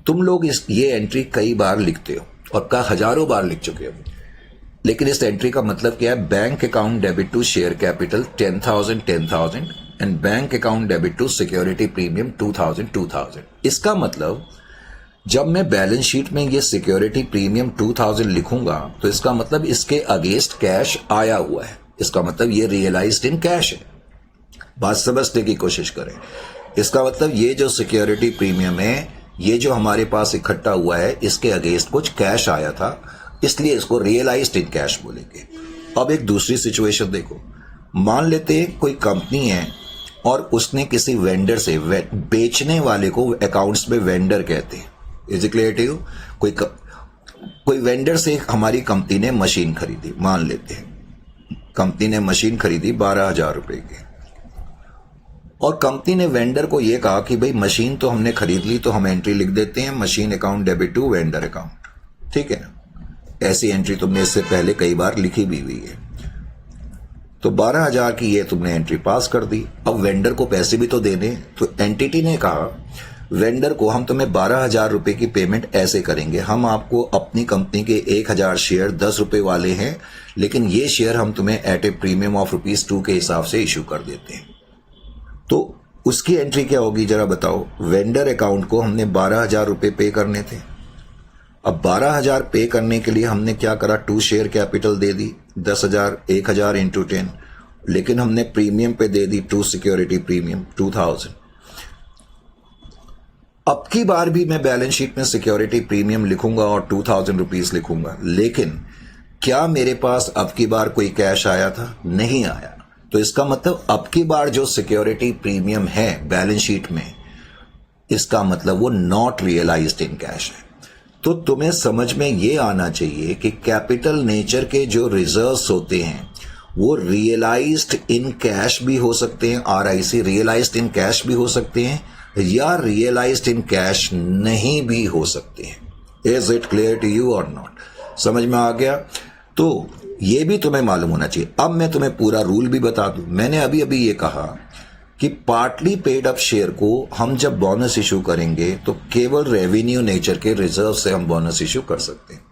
तुम लोग ये एंट्री कई बार लिखते हो और हजारों बार लिख चुके हो, लेकिन इस एंट्री का मतलब क्या है? Bank account debit to share capital 10,000 and bank account debit to security premium 2000। इसका मतलब जब मैं बैलेंस शीट में ये सिक्योरिटी प्रीमियम 2000 लिखूंगा तो इसका मतलब इसके अगेंस्ट कैश आया हुआ है, इसका मतलब ये रियलाइज्ड इन कैश है। बात समझने की कोशिश करें। इसका मतलब ये जो सिक्योरिटी प्रीमियम है, ये जो हमारे पास इकट्ठा हुआ है, इसके अगेंस्ट कुछ कैश आया था, इसलिए इसको रियलाइज्ड इन कैश बोलेंगे। अब एक दूसरी सिचुएशन देखो, मान लेते हैं कोई कंपनी है और उसने किसी वेंडर से, बेचने वाले को अकाउंट्स में वेंडर कहते हैं, is it clear to you? कोई वेंडर से हमारी कंपनी ने मशीन खरीदी, मान लेते हैं कंपनी ने मशीन खरीदी 12,000 रुपए की, और कंपनी ने वेंडर को यह कहा कि भाई मशीन तो हमने खरीद ली, तो हम एंट्री लिख देते हैं machine account debit to vendor account, ठीक है ना? ऐसी एंट्री तुमने इससे पहले कई बार लिखी भी हुई है। तो 12,000 की ये तुमने एंट्री पास कर दी। अब वेंडर को पैसे भी तो देने, तो एंटिटी ने कहा वेंडर को हम तुम्हें 12,000 रुपए की पेमेंट ऐसे करेंगे, हम आपको अपनी कंपनी के 1000 शेयर 10 रुपए वाले हैं, लेकिन ये शेयर हम तुम्हें एट ए प्रीमियम ऑफ ₹2 के हिसाब से इशू कर देते हैं। तो उसकी एंट्री क्या होगी जरा बताओ? वेंडर अकाउंट को हमने 12,000 रुपए पे करने थे। अब 12,000 पे करने के लिए हमने क्या करा? 2 शेयर कैपिटल दे दी 10,000, 1000 इंटू 10, लेकिन हमने प्रीमियम पे दे दी 2 सिक्योरिटी प्रीमियम 2000। अब की बार भी मैं बैलेंस शीट में सिक्योरिटी प्रीमियम लिखूंगा और 2000 रुपीज लिखूंगा, लेकिन क्या मेरे पास अब की बार कोई कैश आया था? नहीं आया। तो इसका मतलब अब की बार जो सिक्योरिटी प्रीमियम है बैलेंस शीट में, इसका मतलब वो नॉट रियलाइज्ड इन कैश है। तो तुम्हें समझ में ये आना चाहिए कि कैपिटल नेचर के जो रिजर्व्स होते हैं वो रियलाइज्ड इन कैश भी हो सकते हैं, RIC रियलाइज्ड इन कैश भी हो सकते हैं, या रियलाइज्ड इन कैश नहीं भी हो सकते हैं। Is it clear to you और नॉट? समझ में आ गया? तो ये भी तुम्हें मालूम होना चाहिए। अब मैं तुम्हें पूरा रूल भी बता दूं। मैंने अभी अभी ये कहा कि पार्टली पेड अप शेयर को हम जब बोनस इशू करेंगे तो केवल रेवेन्यू नेचर के रिजर्व से हम बोनस इशू कर सकते हैं।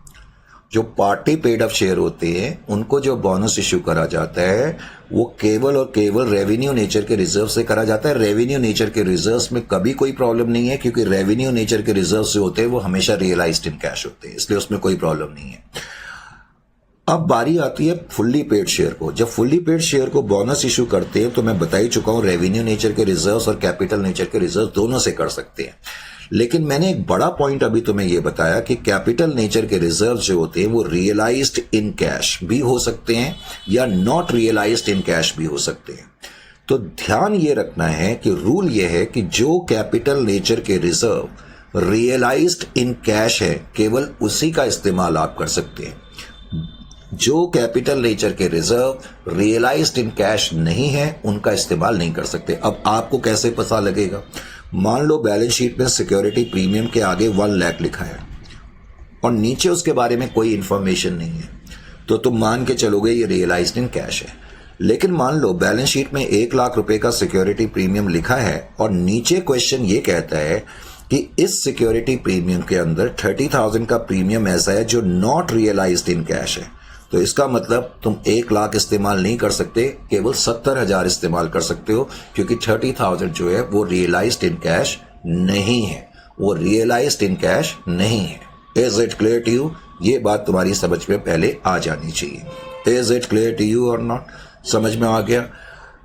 जो पार्टी पेड अप शेयर होते हैं उनको जो बोनस इशू करा जाता है वो केवल और केवल रेवेन्यू नेचर के रिजर्व से करा जाता है। रेवेन्यू नेचर के रिजर्व्स में कभी कोई प्रॉब्लम नहीं है, क्योंकि रेवेन्यू नेचर के रिजर्व्स जो होते हैं वो हमेशा रियलाइज्ड इन कैश होते हैं, इसलिए उसमें कोई प्रॉब्लम नहीं है। अब बारी आती है फुल्ली पेड शेयर को। जब फुल्ली पेड शेयर को बोनस इशू करते हैं तो मैं बता ही चुका हूं, रेवेन्यू नेचर के रिजर्व्स और कैपिटल नेचर के रिजर्व दोनों से कर सकते हैं। लेकिन मैंने एक बड़ा पॉइंट अभी तुम्हें यह बताया कि कैपिटल नेचर के रिजर्व जो होते हैं वो रियलाइज्ड इन कैश भी हो सकते हैं या नॉट रियलाइज्ड इन कैश भी हो सकते हैं। तो ध्यान ये रखना है कि रूल ये है कि जो कैपिटल नेचर के रिजर्व रियलाइज्ड इन कैश है केवल उसी का इस्तेमाल आप कर सकते हैं। जो कैपिटल नेचर के रिजर्व रियलाइज्ड इन कैश नहीं है उनका इस्तेमाल नहीं कर सकते। अब आपको कैसे पता लगेगा? मान लो बैलेंस शीट में सिक्योरिटी प्रीमियम के आगे 1 लाख लिखा है और नीचे उसके बारे में कोई इंफॉर्मेशन नहीं है, तो तुम मान के चलोगे ये रियलाइज्ड इन कैश है। लेकिन मान लो बैलेंस शीट में 1 लाख रुपए का सिक्योरिटी प्रीमियम लिखा है और नीचे क्वेश्चन ये कहता है कि इस सिक्योरिटी प्रीमियम के अंदर 30,000 का प्रीमियम ऐसा है जो नॉट रियलाइज्ड इन कैश है, तो इसका मतलब तुम 1 लाख इस्तेमाल नहीं कर सकते, केवल 70,000 इस्तेमाल कर सकते हो, क्योंकि 30,000 जो है वो रियलाइज्ड इन कैश नहीं है, वो रियलाइज्ड इन कैश नहीं है। Is it clear to you? ये बात तुम्हारी समझ में पहले आ जानी चाहिए। Is it clear to you और नॉट? समझ में आ गया?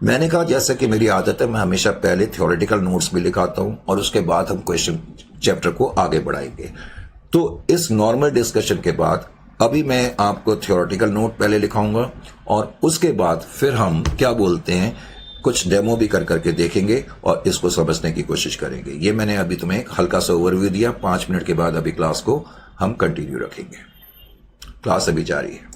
मैंने कहा जैसे कि मेरी आदत है, मैं हमेशा पहले थ्योरेटिकल नोट्स भी लिखाता हूं और उसके बाद हम क्वेश्चन चैप्टर को आगे बढ़ाएंगे। तो इस नॉर्मल डिस्कशन के बाद अभी मैं आपको थ्योरेटिकल नोट पहले लिखाऊंगा और उसके बाद फिर हम क्या बोलते हैं कुछ डेमो भी कर करके देखेंगे और इसको समझने की कोशिश करेंगे। ये मैंने अभी तुम्हें एक हल्का सा ओवरव्यू दिया। 5 मिनट के बाद अभी क्लास को हम कंटिन्यू रखेंगे। क्लास अभी जारी है।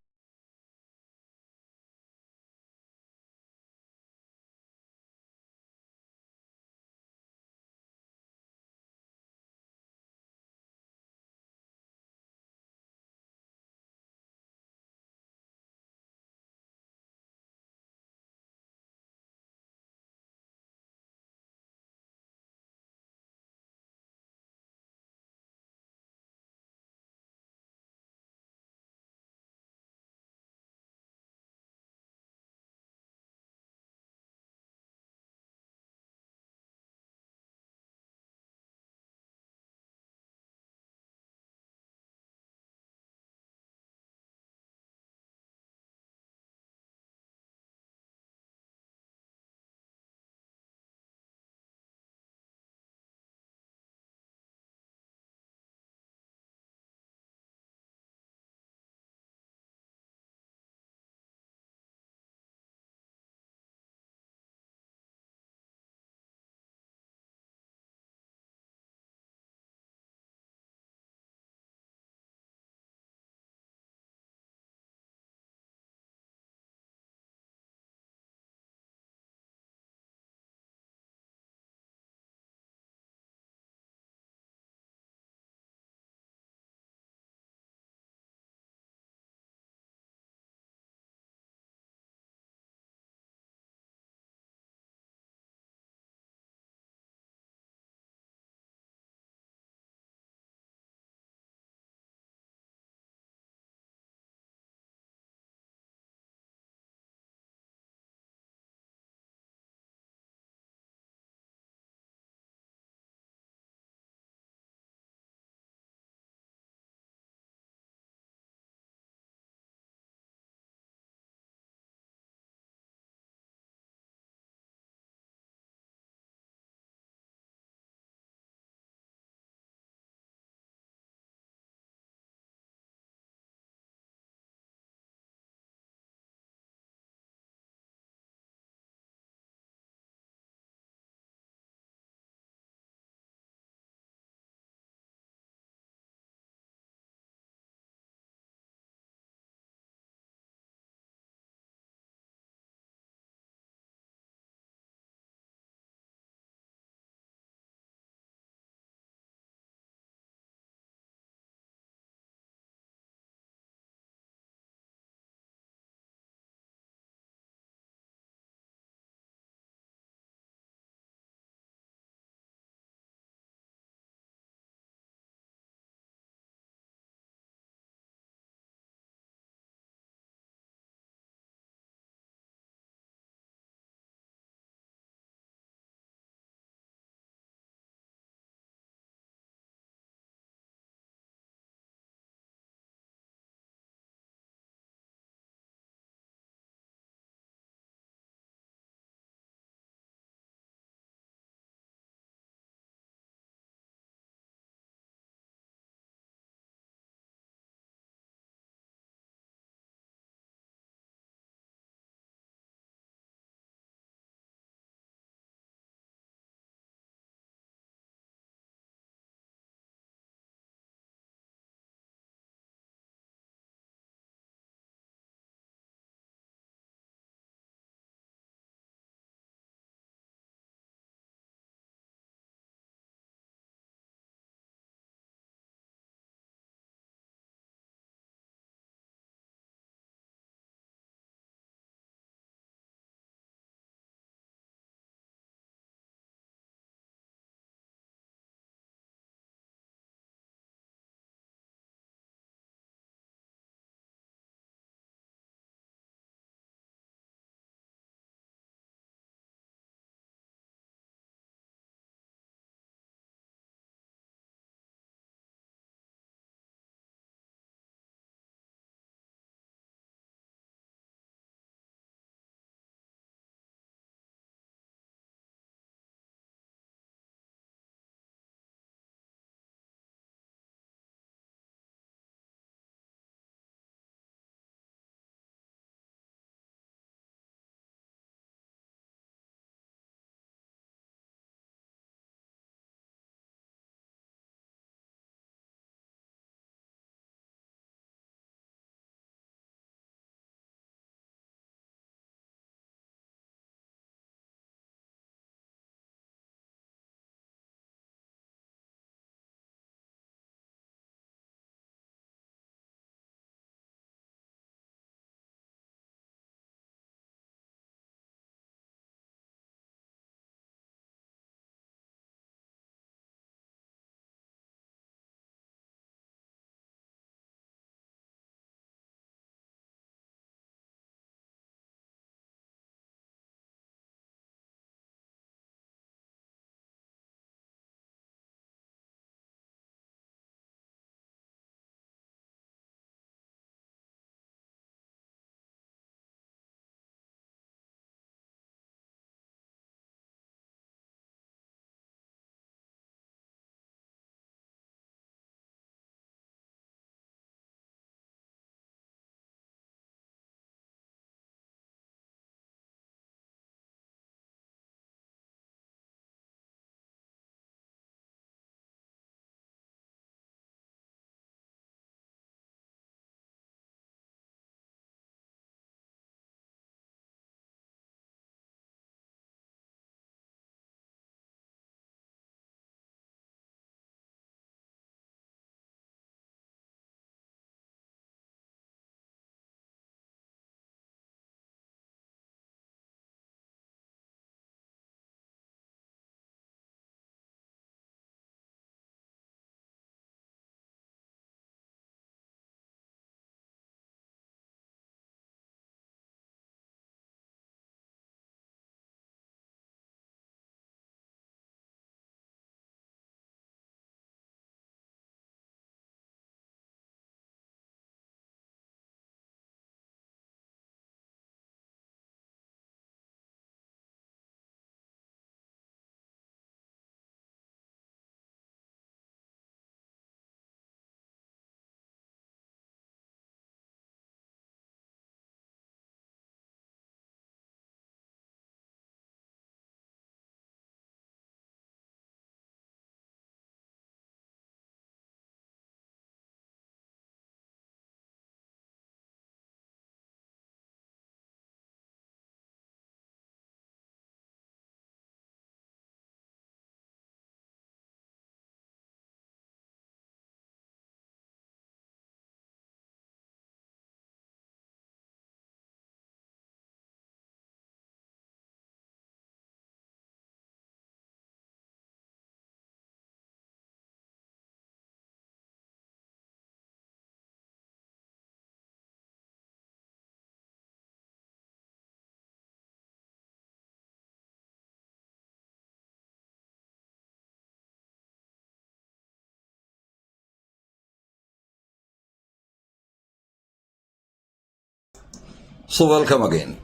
So welcome again.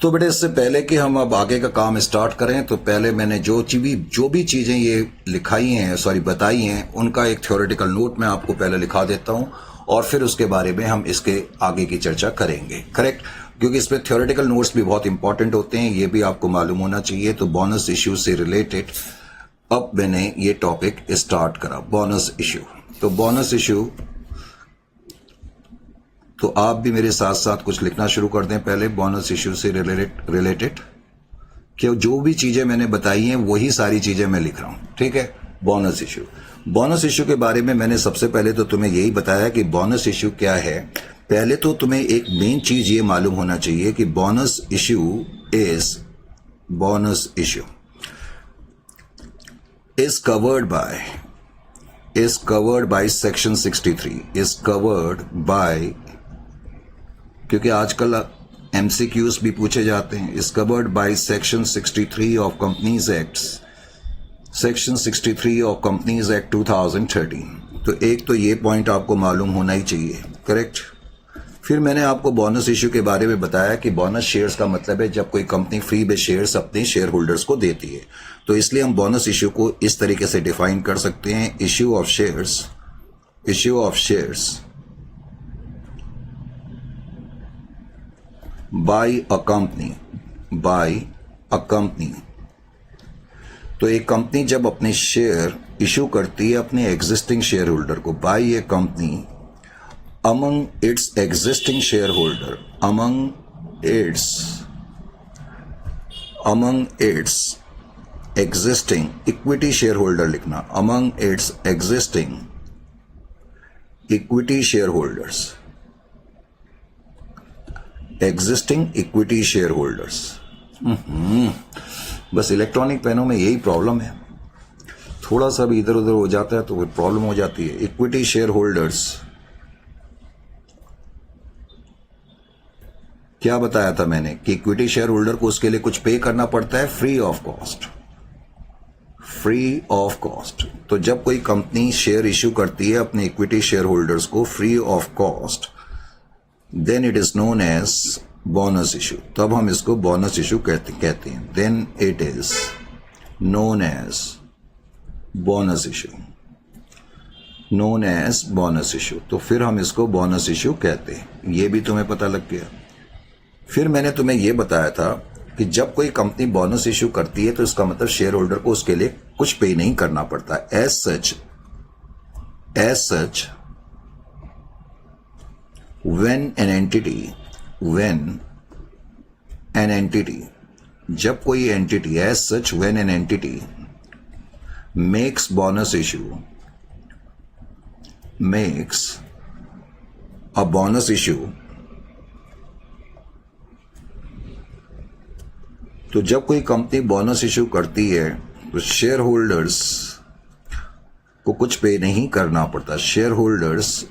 तो बेटे इससे पहले कि हम अब आगे का काम स्टार्ट करें तो पहले मैंने जो भी चीज़ें ये लिखाई हैं बताई हैं उनका एक थ्योरेटिकल नोट मैं आपको पहले लिखा देता हूँ और फिर उसके बारे में हम इसके आगे की चर्चा करेंगे। करेक्ट, क्योंकि इसमें थ्योरेटिकल नोट्स भी बहुत इंपॉर्टेंट होते हैं, ये भी आपको मालूम होना चाहिए। तो बोनस इश्यू से रिलेटेड अब मैंने ये टॉपिक स्टार्ट करा, बोनस इश्यू। तो बोनस इश्यू तो आप भी मेरे साथ साथ कुछ लिखना शुरू कर दें पहले बोनस इश्यू से रिलेटेड कि जो भी चीजें मैंने बताई हैं वही सारी चीजें मैं लिख रहा हूं। ठीक है, बोनस इश्यू के बारे में मैंने सबसे पहले तो तुम्हें यही बताया कि बोनस इश्यू क्या है। पहले तो तुम्हें एक मेन चीज ये मालूम होना चाहिए कि bonus issue is covered by section 63 क्योंकि आजकल MCQs भी पूछे जाते हैं। Is covered by section 63 of companies act, section 63 of companies act 2013। तो एक तो ये पॉइंट आपको मालूम होना ही चाहिए। करेक्ट। फिर मैंने आपको बोनस इश्यू के बारे में बताया कि बोनस शेयर्स का मतलब है जब कोई कंपनी फ्री में शेयर्स अपने शेयर होल्डर्स को देती है। तो इसलिए हम बोनस इश्यू को इस तरीके से डिफाइन कर सकते हैं, issue of shares by a company। तो एक कंपनी जब अपने शेयर इशू करती है अपने एग्जिस्टिंग शेयर होल्डर को, बाय ए company among its existing shareholder, among its existing equity shareholder लिखना, among its existing equity shareholders, existing equity share holders. बस इलेक्ट्रॉनिक पेनों में यही प्रॉब्लम है, थोड़ा सा भी इधर उधर हो जाता है तो वो प्रॉब्लम हो जाती है। इक्विटी शेयर होल्डर्स क्या बताया था मैंने कि इक्विटी शेयर होल्डर को उसके लिए कुछ पे करना पड़ता है फ्री ऑफ कॉस्ट। तो जब कोई कंपनी शेयर इश्यू करती है अपने इक्विटी शेयर होल्डर्स को free of cost, then it is known as bonus issue। तब हम इसको बोनस इश्यू कहते हैं। then it is known as bonus issue। तो फिर हम इसको बोनस इश्यू कहते हैं, ये भी तुम्हें पता लग गया। फिर मैंने तुम्हें ये बताया था कि जब कोई कंपनी बोनस इश्यू करती है तो इसका मतलब शेयर होल्डर को उसके लिए कुछ पे नहीं करना पड़ता। As such when an entity जब कोई entity, as such when an entity makes a bonus issue, तो जब कोई कंपनी बोनस इश्यू करती है तो शेयर होल्डर्स को कुछ पे नहीं करना पड़ता। Share holders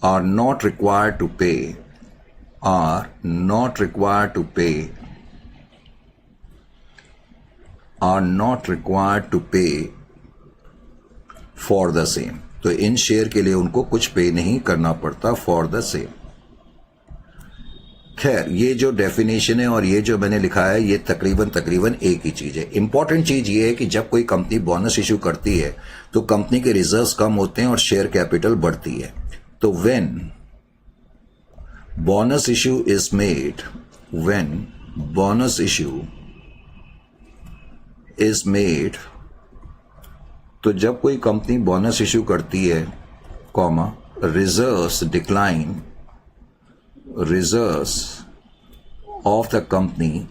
are not required to pay for the same। तो इन शेयर के लिए उनको कुछ पे नहीं करना पड़ता फॉर द सेम। खैर, ये जो डेफिनेशन है और ये जो मैंने लिखा है ये तकरीबन एक ही चीज है। इंपॉर्टेंट चीज ये है कि जब कोई कंपनी बोनस इश्यू करती है तो कंपनी के रिजर्व्स कम होते हैं और शेयर कैपिटल बढ़ती है। तो when bonus issue is made, तो जब कोई कंपनी बोनस इश्यू करती है, रिजर्व्स ऑफ द कंपनी,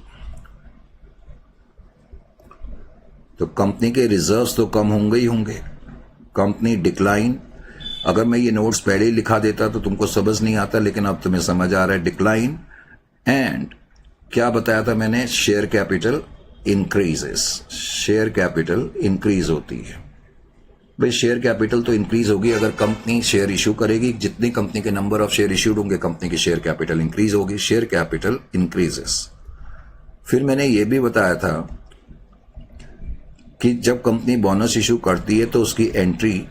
तो कंपनी के रिजर्व्स तो कम होंगे ही होंगे। कंपनी डिक्लाइन, अगर मैं ये नोट्स पहले ही लिखा देता तो तुमको समझ नहीं आता, लेकिन अब तुम्हें समझ आ रहा है। डिक्लाइन एंड क्या बताया था मैंने, शेयर कैपिटल इंक्रीज होती है। भाई शेयर कैपिटल तो इंक्रीज होगी अगर कंपनी शेयर इश्यू करेगी। जितनी कंपनी के नंबर ऑफ शेयर इश्यूड होंगे कंपनी की शेयर कैपिटल इंक्रीज होगी। Share capital increases. फिर मैंने ये भी बताया था कि जब कंपनी बोनस इश्यू करती है तो उसकी entry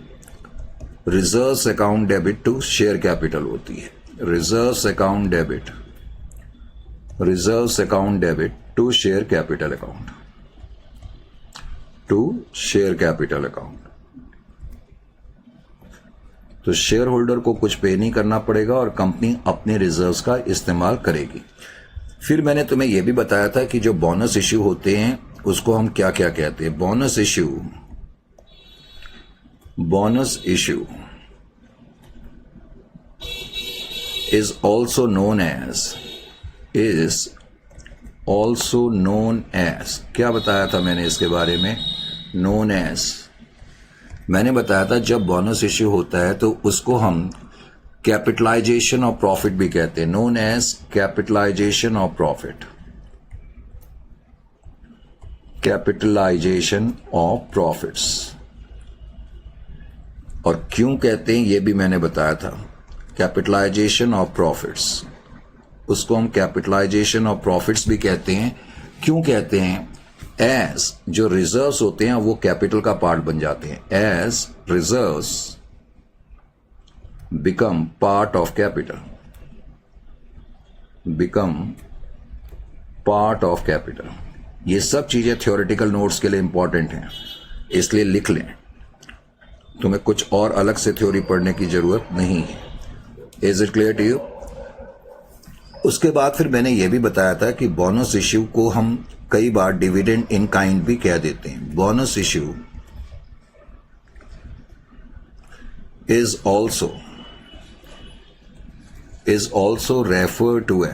reserves account debit to share capital होती है। Reserves account debit reserves account debit to share capital account, to share capital account. तो शेयर होल्डर को कुछ पे नहीं करना पड़ेगा और कंपनी अपने रिजर्व्स का इस्तेमाल करेगी। फिर मैंने तुम्हें यह भी बताया था कि जो बोनस इश्यू होते हैं उसको हम क्या क्या कहते हैं। Bonus issue is also known as क्या बताया था मैंने इसके बारे में? known as मैंने बताया था जब बोनस इश्यू होता है तो उसको हम कैपिटलाइजेशन ऑफ प्रॉफिट भी कहते हैं, known as capitalisation of profit, capitalisation of profits. और क्यों कहते हैं ये भी मैंने बताया था, कैपिटलाइजेशन ऑफ प्रॉफिट्स, उसको हम कैपिटलाइजेशन ऑफ प्रॉफिट्स भी कहते हैं। क्यों कहते हैं? एज जो रिजर्व्स होते हैं वो कैपिटल का पार्ट बन जाते हैं, as reserves become part of capital, become part of capital. ये सब चीजें थ्योरेटिकल नोट्स के लिए इंपॉर्टेंट हैं, इसलिए लिख लें, तुम्हें कुछ और अलग से थ्योरी पढ़ने की जरूरत नहीं है। Is it clear to you? उसके बाद फिर मैंने यह भी बताया था कि बोनस इश्यू को हम कई बार डिविडेंड इन काइंड भी कह देते हैं। Bonus issue is also referred to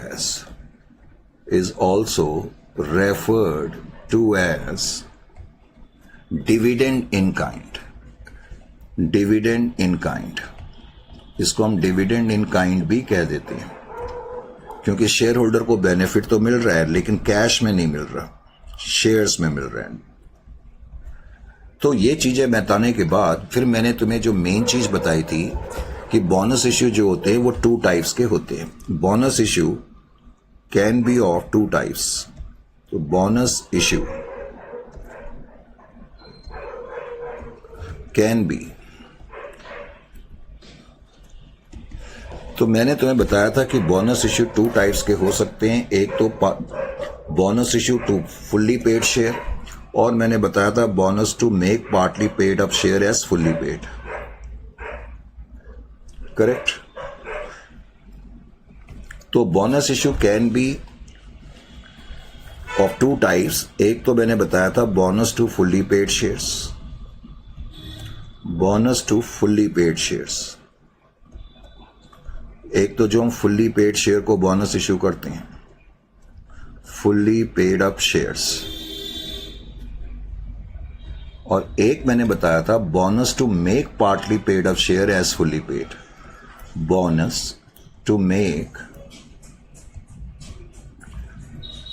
as dividend in kind, इसको हम डिविडेंड इन काइंड भी कह देते हैं, क्योंकि शेयर होल्डर को बेनिफिट तो मिल रहा है लेकिन कैश में नहीं मिल रहा, शेयर्स में मिल रहा है। तो ये चीजें बताने के बाद फिर मैंने तुम्हें जो मेन चीज बताई थी कि बोनस इश्यू जो होते हैं वो 2 टाइप्स के होते हैं। Bonus issue can be of 2 types. तो बोनस इश्यू कैन बी, तो मैंने तुम्हें बताया था कि बोनस इश्यू 2 टाइप्स के हो सकते हैं। एक तो bonus issue to fully paid share, और मैंने बताया था bonus to make partly paid up share as fully paid, correct? तो bonus issue can be of 2 types. एक तो मैंने बताया था bonus to fully paid shares, bonus to fully paid shares. एक तो जो हम फुल्ली पेड शेयर को बोनस इश्यू करते हैं, फुल्ली पेड अप शेयर्स, और एक मैंने बताया था bonus to make partly paid up share as fully paid, bonus to make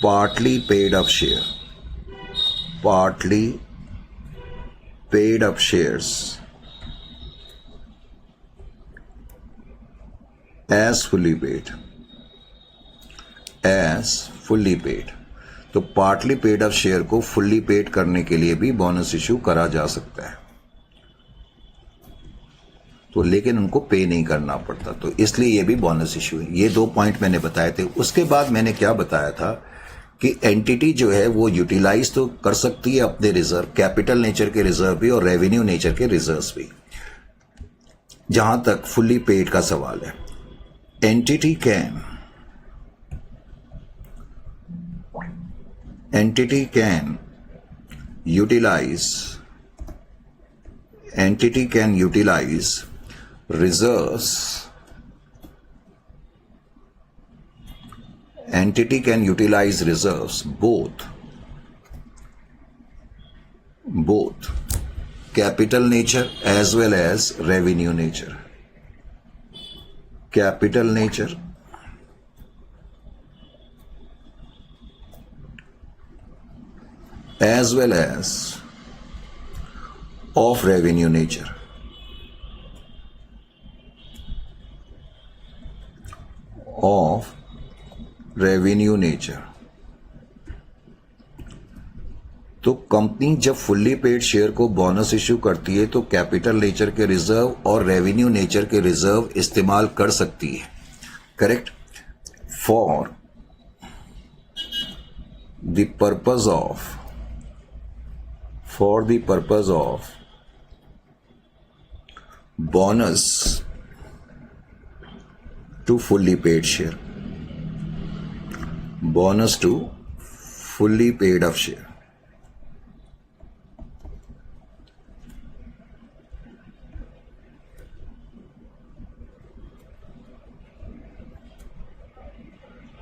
partly paid up share, partly paid up shares as fully paid, as fully paid। तो partly paid up share को fully paid करने के लिए भी bonus issue करा जा सकता है, तो लेकिन उनको पे नहीं करना पड़ता, तो इसलिए ये भी बोनस इश्यू है। ये 2 पॉइंट मैंने बताए थे। उसके बाद मैंने क्या बताया था कि एंटिटी जो है वो यूटिलाइज तो कर सकती है अपने रिजर्व, कैपिटल नेचर के रिजर्व भी और रेवेन्यू नेचर के रिजर्व्स भी, जहां तक फुल्ली पेड का सवाल है। entity can utilize reserves, entity can utilize reserves both capital nature as well as revenue nature, capital nature as well as of revenue nature, of revenue nature। तो company जब fully paid share को bonus issue करती है तो capital nature के reserve और revenue nature के reserve इस्तेमाल कर सकती है, correct? For the purpose of for the purpose of bonus to fully paid share, bonus to fully paid up share.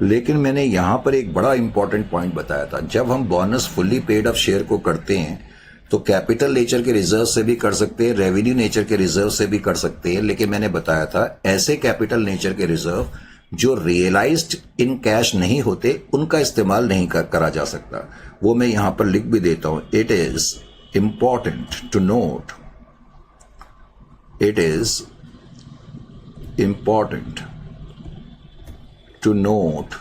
लेकिन मैंने यहां पर एक बड़ा इंपॉर्टेंट पॉइंट बताया था, जब हम bonus fully paid up share को करते हैं तो कैपिटल नेचर के रिजर्व से भी कर सकते हैं, रेवेन्यू नेचर के रिजर्व से भी कर सकते हैं। लेकिन मैंने बताया था ऐसे कैपिटल नेचर के रिजर्व जो रियलाइज्ड इन कैश नहीं होते उनका इस्तेमाल नहीं करा जा सकता। वो मैं यहां पर लिख भी देता हूं। It is important to note, it is important to note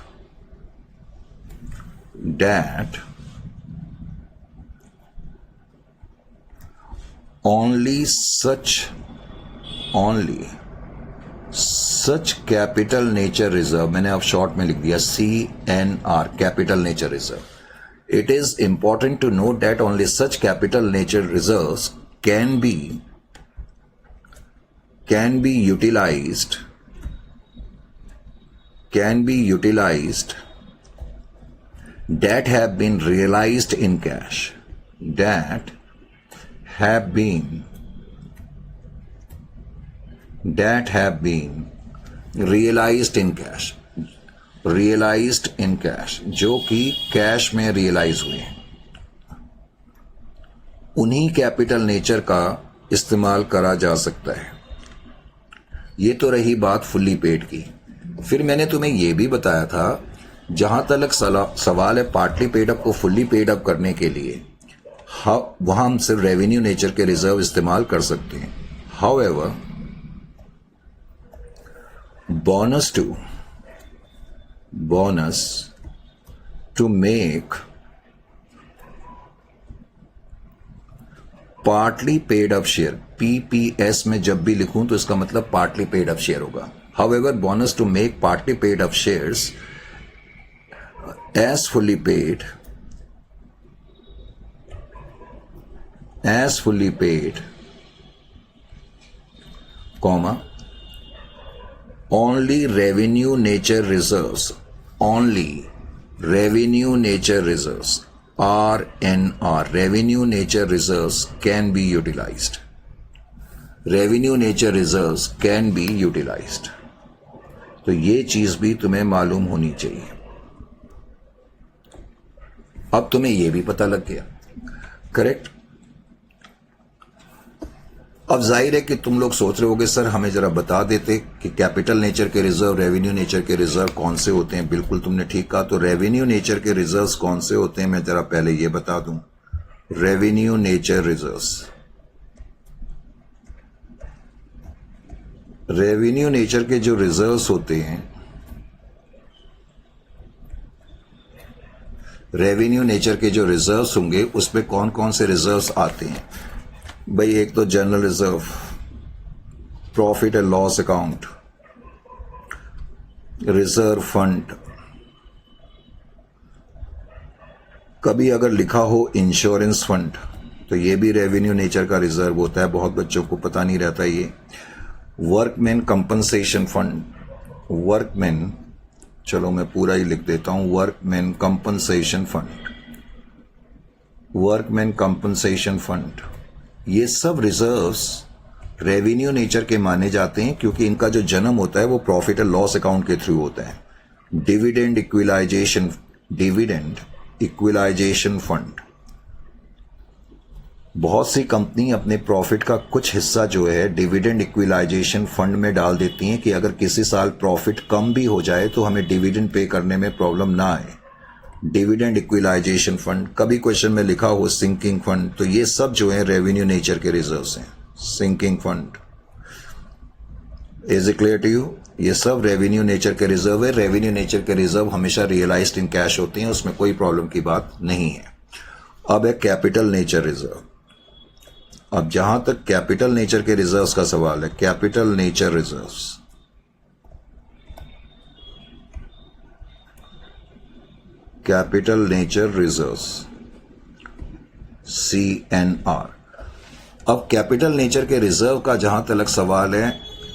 that only such capital nature reserve, मैंने अब शॉर्ट में लिख दिया CNR, capital nature reserve. It is important to note that only such capital nature reserves can be utilized that have been realized in cash, that have been realized in cash, जो कि cash में realise हुए हैं, उन्हीं capital nature का इस्तेमाल करा जा सकता है। ये तो रही बात फुल्ली पेड की। फिर मैंने तुम्हें यह भी बताया था, जहां तक सवाल है पार्टली पेड अप को फुल्ली पेड अप करने के लिए, वहां हम सिर्फ रेवेन्यू नेचर के रिजर्व इस्तेमाल कर सकते हैं। However bonus to make partly paid up share, PPS में जब भी लिखूं तो इसका मतलब पार्टली पेड अप शेयर होगा। However, bonus to make partly paid up shares as fully paid, comma, only revenue nature reserves, RNR, revenue nature reserves can be utilized. Revenue nature reserves can be utilized. तो ये चीज भी तुम्हें मालूम होनी चाहिए। अब तुम्हें ये भी पता लग गया, करेक्ट। अब जाहिर है कि तुम लोग सोच रहे होगे सर हमें जरा बता देते कि कैपिटल नेचर के रिजर्व, रेवेन्यू नेचर के रिजर्व कौन से होते हैं। बिल्कुल तुमने ठीक कहा। तो रेवेन्यू नेचर के रिजर्व्स कौन से होते हैं मैं जरा पहले ये बता दूं। Revenue nature reserves, revenue nature के जो रिजर्व्स होते हैं, रेवेन्यू नेचर के जो रिजर्व्स होंगे उसमें कौन कौन से रिजर्व्स आते हैं भाई। एक तो general reserve, profit and loss account, reserve fund, कभी अगर लिखा हो इंश्योरेंस फंड तो ये भी रेवेन्यू नेचर का रिजर्व होता है, बहुत बच्चों को पता नहीं रहता ये। वर्कमैन कंपनसेशन फंड, वर्कमैन, चलो मैं पूरा ही लिख देता हूं, workman compensation fund, workman compensation fund, ये सब रिजर्व्स रेवेन्यू नेचर के माने जाते हैं क्योंकि इनका जो जन्म होता है वो प्रॉफिट एंड लॉस अकाउंट के थ्रू होता है। डिविडेंड इक्विलाइजेशन फंड, बहुत सी कंपनी अपने प्रॉफिट का कुछ हिस्सा जो है डिविडेंड इक्विलाइजेशन फंड में डाल देती हैं कि अगर किसी साल प्रॉफिट कम भी हो जाए तो हमें डिविडेंड पे करने में प्रॉब्लम ना आए। डिविडेंड इक्विलाइजेशन फंड, कभी क्वेश्चन में लिखा हो सिंकिंग फंड, तो ये सब जो है रेवेन्यू नेचर के रिजर्व्स हैं। Sinking fund, is it clear to you? ये सब रेवेन्यू नेचर के रिजर्व है। रेवेन्यू नेचर के रिजर्व हमेशा रियलाइज्ड इन कैश होते हैं, उसमें कोई प्रॉब्लम की बात नहीं है। अब है कैपिटल नेचर रिजर्व। अब जहां तक कैपिटल नेचर के रिजर्व्स का सवाल है, capital nature reserves, capital nature reserves, CNR। अब कैपिटल नेचर के रिजर्व का जहां तक सवाल है,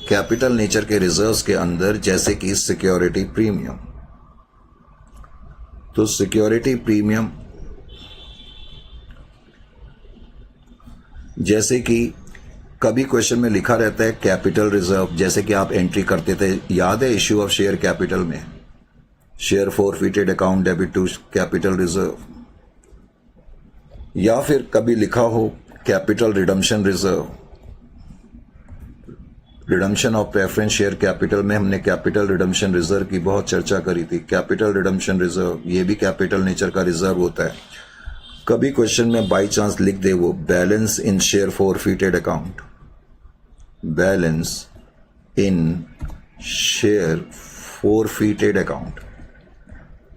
कैपिटल नेचर के रिजर्व्स के अंदर जैसे कि सिक्योरिटी प्रीमियम, तो सिक्योरिटी प्रीमियम जैसे कि कभी क्वेश्चन में लिखा रहता है कैपिटल रिजर्व, जैसे कि आप एंट्री करते थे, याद है इश्यू ऑफ शेयर कैपिटल में, share forfeited account debit to capital reserve, या फिर कभी लिखा हो capital redemption reserve, redemption of preference share capital में हमने कैपिटल रिडम्पशन रिजर्व की बहुत चर्चा करी थी। कैपिटल रिडम्पशन रिजर्व ये भी कैपिटल नेचर का रिजर्व होता है। कभी क्वेश्चन में बाई चांस लिख दे वो balance in share forfeited account, balance in share forfeited account,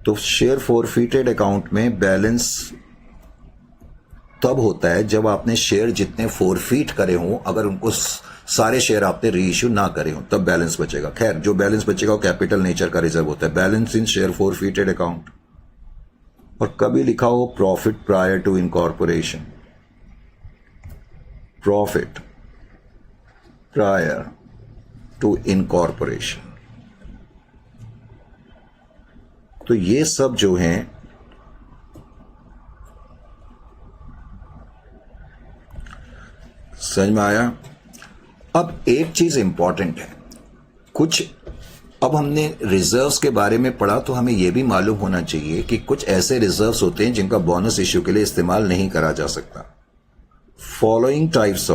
तो शेयर फोरफिटेड अकाउंट में बैलेंस तब होता है जब आपने शेयर जितने फोरफीट करे हों, अगर उनको सारे शेयर आपने री इश्यू ना करे हों, तब बैलेंस बचेगा। खैर जो बैलेंस बचेगा वो कैपिटल नेचर का रिजर्व होता है, balance in share forfeited account. और कभी लिखा हो profit prior to incorporation, profit prior to incorporation, तो ये सब जो हैं समझ में आया। अब एक चीज इंपॉर्टेंट है, कुछ अब हमने रिजर्व्स के बारे में पढ़ा तो हमें यह भी मालूम होना चाहिए कि कुछ ऐसे रिजर्व्स होते हैं जिनका बोनस इश्यू के लिए इस्तेमाल नहीं करा जा सकता। Following types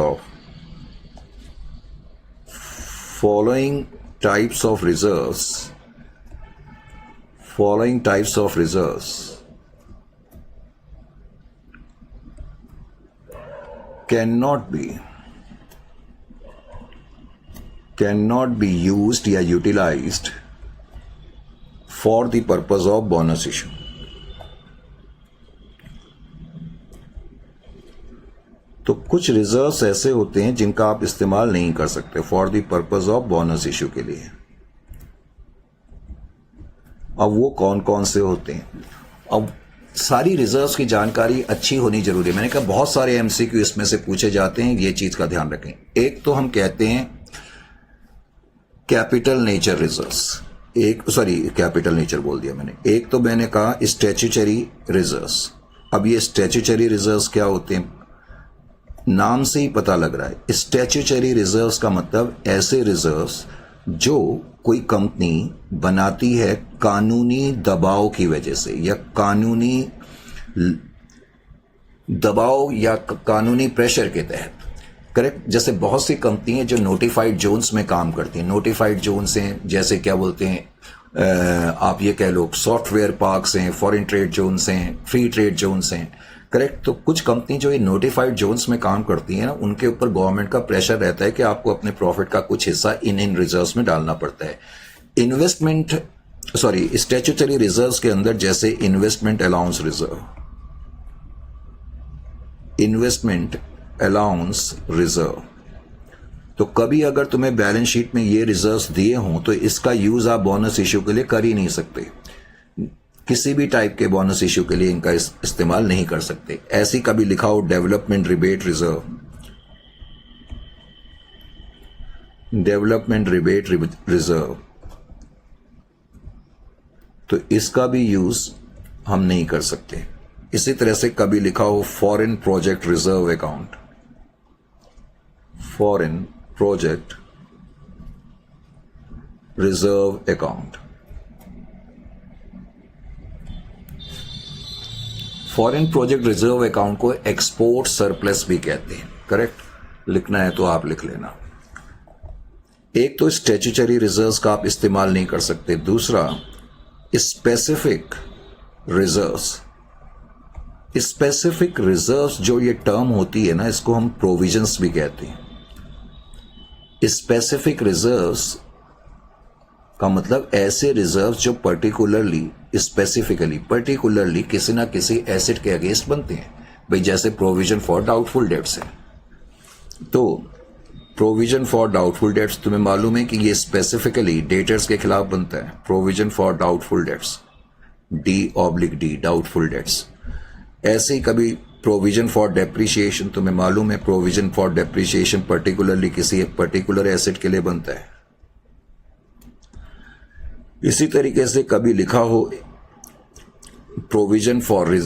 of reserves cannot be used या utilized for the purpose of bonus issue। तो कुछ रिजर्व्स ऐसे होते हैं जिनका आप इस्तेमाल नहीं कर सकते for the purpose of bonus issue के लिए। अब वो कौन कौन से होते हैं? अब सारी रिजर्व्स की जानकारी अच्छी होनी जरूरी है। मैंने कहा बहुत सारे एमसीक्यू इसमें से पूछे जाते हैं, ये चीज का ध्यान रखें। एक तो हम कहते हैं capital nature reserves, capital nature बोल दिया मैंने। एक तो मैंने कहा स्टैट्यूटरी रिजर्व्स। अब ये स्टैट्यूटरी रिजर्व्स क्या होते हैं? नाम से ही पता लग रहा है। स्टैट्यूटरी रिजर्व्स का मतलब ऐसे रिजर्व्स जो कोई कंपनी बनाती है कानूनी दबाव की वजह से, या कानूनी दबाव या कानूनी प्रेशर के तहत। करेक्ट। जैसे बहुत सी कंपनी है जो नोटिफाइड जोन्स में काम करती हैं। नोटिफाइड जोन्स हैं जैसे क्या बोलते हैं, आप ये कह लो सॉफ्टवेयर पार्क्स हैं, फॉरेन ट्रेड जोन्स हैं, फ्री ट्रेड जोन्स हैं। करेक्ट। तो कुछ कंपनी जो ये नोटिफाइड जोन्स में काम करती है ना, उनके ऊपर गवर्नमेंट का प्रेशर रहता है कि आपको अपने प्रॉफिट का कुछ हिस्सा इन रिजर्व्स में डालना पड़ता है। स्टैट्यूटरी रिजर्व्स के अंदर जैसे इन्वेस्टमेंट अलाउंस रिजर्व, तो कभी अगर तुम्हें बैलेंस शीट में ये रिजर्व्स दिए हों तो इसका यूज आप बोनस इश्यू के लिए कर ही नहीं सकते। किसी भी टाइप के बोनस इश्यू के लिए इनका इस्तेमाल नहीं कर सकते। ऐसी कभी लिखा हो डेवलपमेंट रिबेट रिजर्व, तो इसका भी यूज हम नहीं कर सकते। इसी तरह से कभी लिखा हो foreign project reserve account, foreign project reserve account. Foreign project reserve account को एक्सपोर्ट सरप्लस भी कहते हैं। करेक्ट। लिखना है तो आप लिख लेना। एक तो स्टैट्यूटरी रिजर्व्स का आप इस्तेमाल नहीं कर सकते। दूसरा स्पेसिफिक रिजर्व्स जो ये टर्म होती है ना, इसको हम प्रोविजंस भी कहते हैं। स्पेसिफिक रिजर्व्स का मतलब ऐसे रिजर्व्स जो पर्टिकुलरली किसी ना किसी एसेट के अगेंस्ट बनते हैं। भाई जैसे प्रोविजन फॉर डाउटफुल डेट्स है, तो प्रोविजन फॉर डाउटफुल डेट्स तुम्हें मालूम है कि ये स्पेसिफिकली डेटर्स के खिलाफ बनता है। Provision for doubtful debts D/D, doubtful debts. ऐसे ही कभी प्रोविजन फॉर डेप्रिसिएशन, तुम्हें मालूम है प्रोविजन फॉर डेप्रिसिएशन पर्टिकुलरली किसी एक पर्टिकुलर एसेट के लिए बनता है। इसी तरीके से कभी लिखा हो प्रोविजन फॉर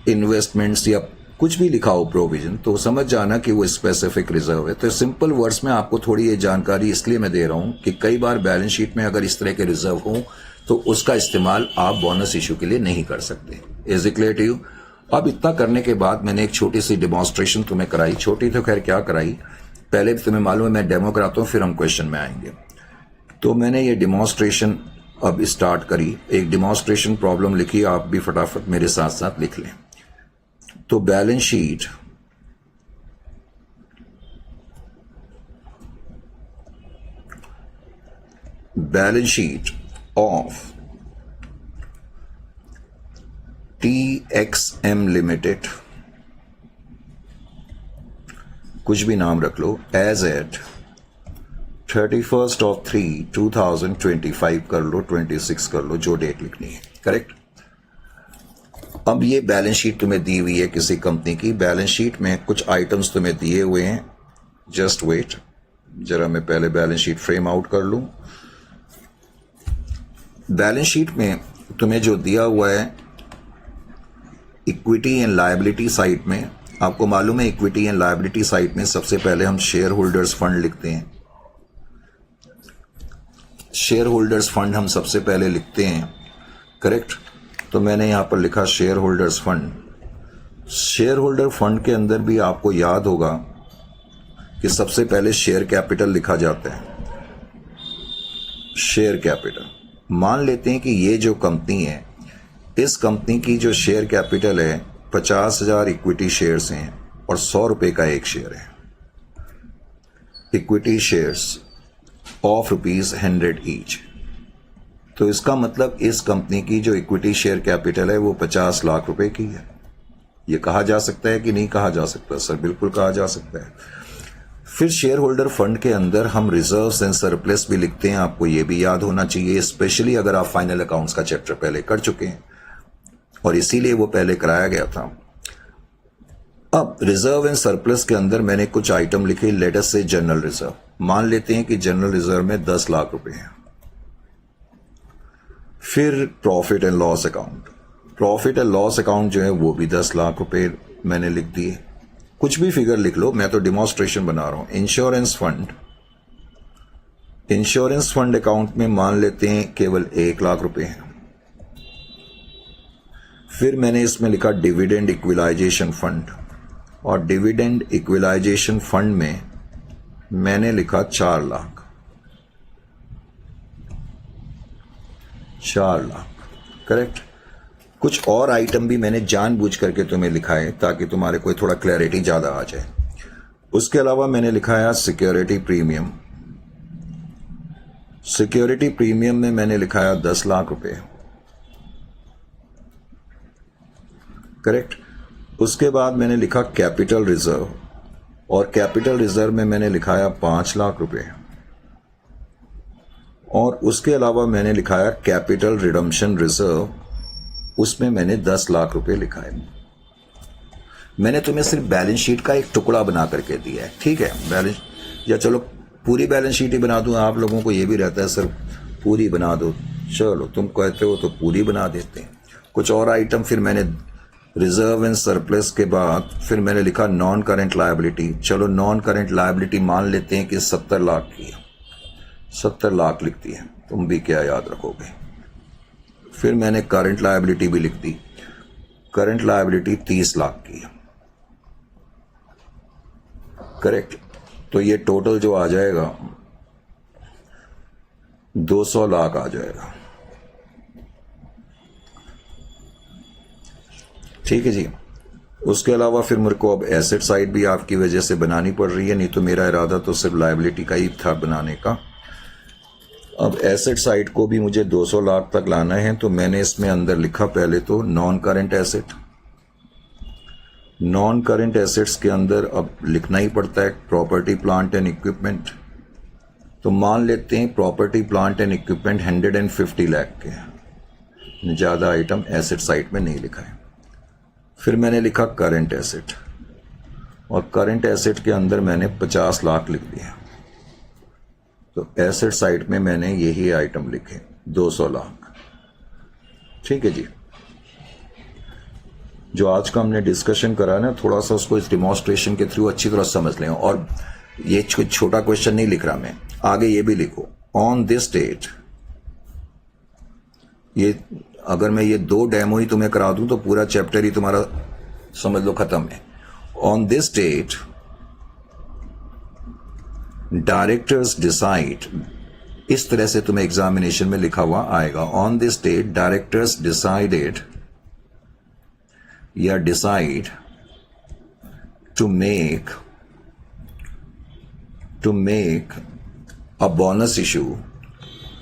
इन्वेस्टमेंट्स या कुछ भी लिखा हो प्रोविजन, तो समझ जाना कि वो स्पेसिफिक रिजर्व है। तो सिंपल वर्ड्स में आपको थोड़ी ये जानकारी इसलिए मैं दे रहा हूं कि कई बार बैलेंस शीट में अगर इस तरह के रिजर्व हो तो उसका इस्तेमाल आप बोनस इशू के लिए नहीं कर सकते। Is it clear to you? अब इतना करने के बाद मैंने एक छोटी सी डेमोन्स्ट्रेशन तुम्हें कराई। छोटी तो खैर क्या कराई, पहले भी तुम्हें मालूम है मैं डेमो कराता हूं, फिर हम क्वेश्चन में आएंगे। तो मैंने ये डेमोन्स्ट्रेशन अब स्टार्ट करी। एक डेमोन्स्ट्रेशन प्रॉब्लम लिखी, आप भी फटाफट मेरे साथ साथ लिख लें। तो balance sheet of TXM limited, कुछ भी नाम रख लो, एज एट 31/3/2025 कर लो, 26 कर लो, जो डेट लिखनी है। करेक्ट। अब ये बैलेंस शीट तुम्हें दी हुई है किसी कंपनी की। बैलेंस शीट में कुछ आइटम्स तुम्हें दिए हुए हैं। जस्ट वेट, जरा मैं पहले बैलेंस शीट फ्रेम आउट कर लूं। बैलेंस शीट में तुम्हें जो दिया हुआ है इक्विटी एंड लायबिलिटी साइड में, आपको मालूम है इक्विटी एंड लायबिलिटी साइड में सबसे पहले हम शेयर होल्डर्स फंड लिखते हैं। शेयर होल्डर्स फंड हम सबसे पहले लिखते हैं। करेक्ट। तो मैंने यहां पर लिखा share holders fund. Share holder fund के अंदर भी आपको याद होगा कि सबसे पहले शेयर कैपिटल लिखा जाता है। शेयर कैपिटल, मान लेते हैं कि ये जो कंपनी है, इस कंपनी की जो शेयर कैपिटल है 50,000 इक्विटी शेयर्स हैं और 100 रुपए का एक शेयर है। Equity shares of ₹100 each. तो इसका मतलब इस कंपनी की जो इक्विटी शेयर कैपिटल है वो 50 लाख रुपए की है। ये कहा जा सकता है कि नहीं कहा जा सकता? सर बिल्कुल कहा जा सकता है। फिर शेयर होल्डर फंड के अंदर हम रिजर्व्स एंड सरप्लस भी लिखते हैं। आपको ये भी याद होना चाहिए, स्पेशली अगर आप फाइनल अकाउंट्स का चैप्टर पहले कर चुके हैं, और इसीलिए वो पहले कराया गया था। अब रिजर्व एंड सरप्लस के अंदर मैंने कुछ आइटम लिखे। लेट अस से जनरल रिजर्व, मान लेते हैं कि जनरल रिजर्व में 10 लाख रुपए हैं। फिर profit and loss account, profit and loss account जो है वो भी 10 लाख रुपए मैंने लिख दिए। कुछ भी फिगर लिख लो, मैं तो डेमोन्स्ट्रेशन बना रहा हूं। Insurance fund, insurance fund account में मान लेते हैं केवल 1 लाख रुपए हैं। फिर मैंने इसमें लिखा डिविडेंड इक्विलाइजेशन फंड, और डिविडेंड इक्विलाइजेशन फंड में मैंने लिखा 4 लाख। 4 लाख। करेक्ट। कुछ और आइटम भी मैंने जानबूझ करके तुम्हें लिखा है ताकि तुम्हारे को थोड़ा क्लैरिटी ज्यादा आ जाए। उसके अलावा मैंने लिखा है सिक्योरिटी प्रीमियम। सिक्योरिटी प्रीमियम में मैंने लिखा है 10 लाख रुपए। करेक्ट। उसके बाद मैंने लिखा कैपिटल रिजर्व, और कैपिटल रिजर्व में मैंने लिखाया 5 लाख रुपए। और उसके अलावा मैंने लिखाया कैपिटल रिडम्पशन रिजर्व, उसमें मैंने 10 लाख रुपए लिखा है। मैंने तुम्हें सिर्फ बैलेंस शीट का एक टुकड़ा बना करके दिया है, ठीक है। बैलेंस, या चलो पूरी बैलेंस शीट ही बना दूं। आप लोगों को ये भी रहता है सर पूरी बना दो, चलो तुम कहते हो तो पूरी बना देते हैं। कुछ और आइटम फिर मैंने रिजर्व एंड सरप्लस के बाद फिर मैंने लिखा नॉन करेंट लायबिलिटी। चलो नॉन करेंट लायबिलिटी मान लेते हैं कि 70 लाख की है, 70 लाख लिखती है, तुम भी क्या याद रखोगे। फिर मैंने करंट लायबिलिटी भी लिख दी। करंट लायबिलिटी 30 लाख की है। करेक्ट। तो ये टोटल जो आ जाएगा 200 लाख आ जाएगा। ठीक है जी। उसके अलावा फिर मेरे को अब एसेट साइड भी आपकी वजह से बनानी पड़ रही है, नहीं तो मेरा इरादा तो सिर्फ लायबिलिटी का ही था बनाने का। अब एसेट साइड को भी मुझे 200 लाख तक लाना है, तो मैंने इसमें अंदर लिखा पहले तो non current asset. Non current assets के अंदर अब लिखना ही पड़ता है प्रॉपर्टी प्लांट एंड इक्विपमेंट। तो मान लेते हैं property plant and equipment 150 lakh के हैं, ज़्यादा आइटम एसेट साइड में नहीं लिखा है। फिर मैंने लिखा करंट एसेट, और करंट एसेट के अंदर मैंने 50 लाख लिख दिया। तो एसेट साइड में मैंने यही आइटम लिखे 200 लाख। ठीक है जी। जो आज का हमने डिस्कशन करा ना, थोड़ा सा उसको इस डिमॉन्स्ट्रेशन के थ्रू अच्छी तरह समझ लें। और ये छोटा क्वेश्चन नहीं लिख रहा मैं, आगे ये भी लिखो, ऑन दिस डेट। ये अगर मैं ये 2 डेमो ही तुम्हें करा दूं तो पूरा चैप्टर ही तुम्हारा समझ लो खत्म है। On this date directors decide, इस तरह से तुम्हें एग्जामिनेशन में लिखा हुआ आएगा। On this date directors decided या decide to make a bonus issue.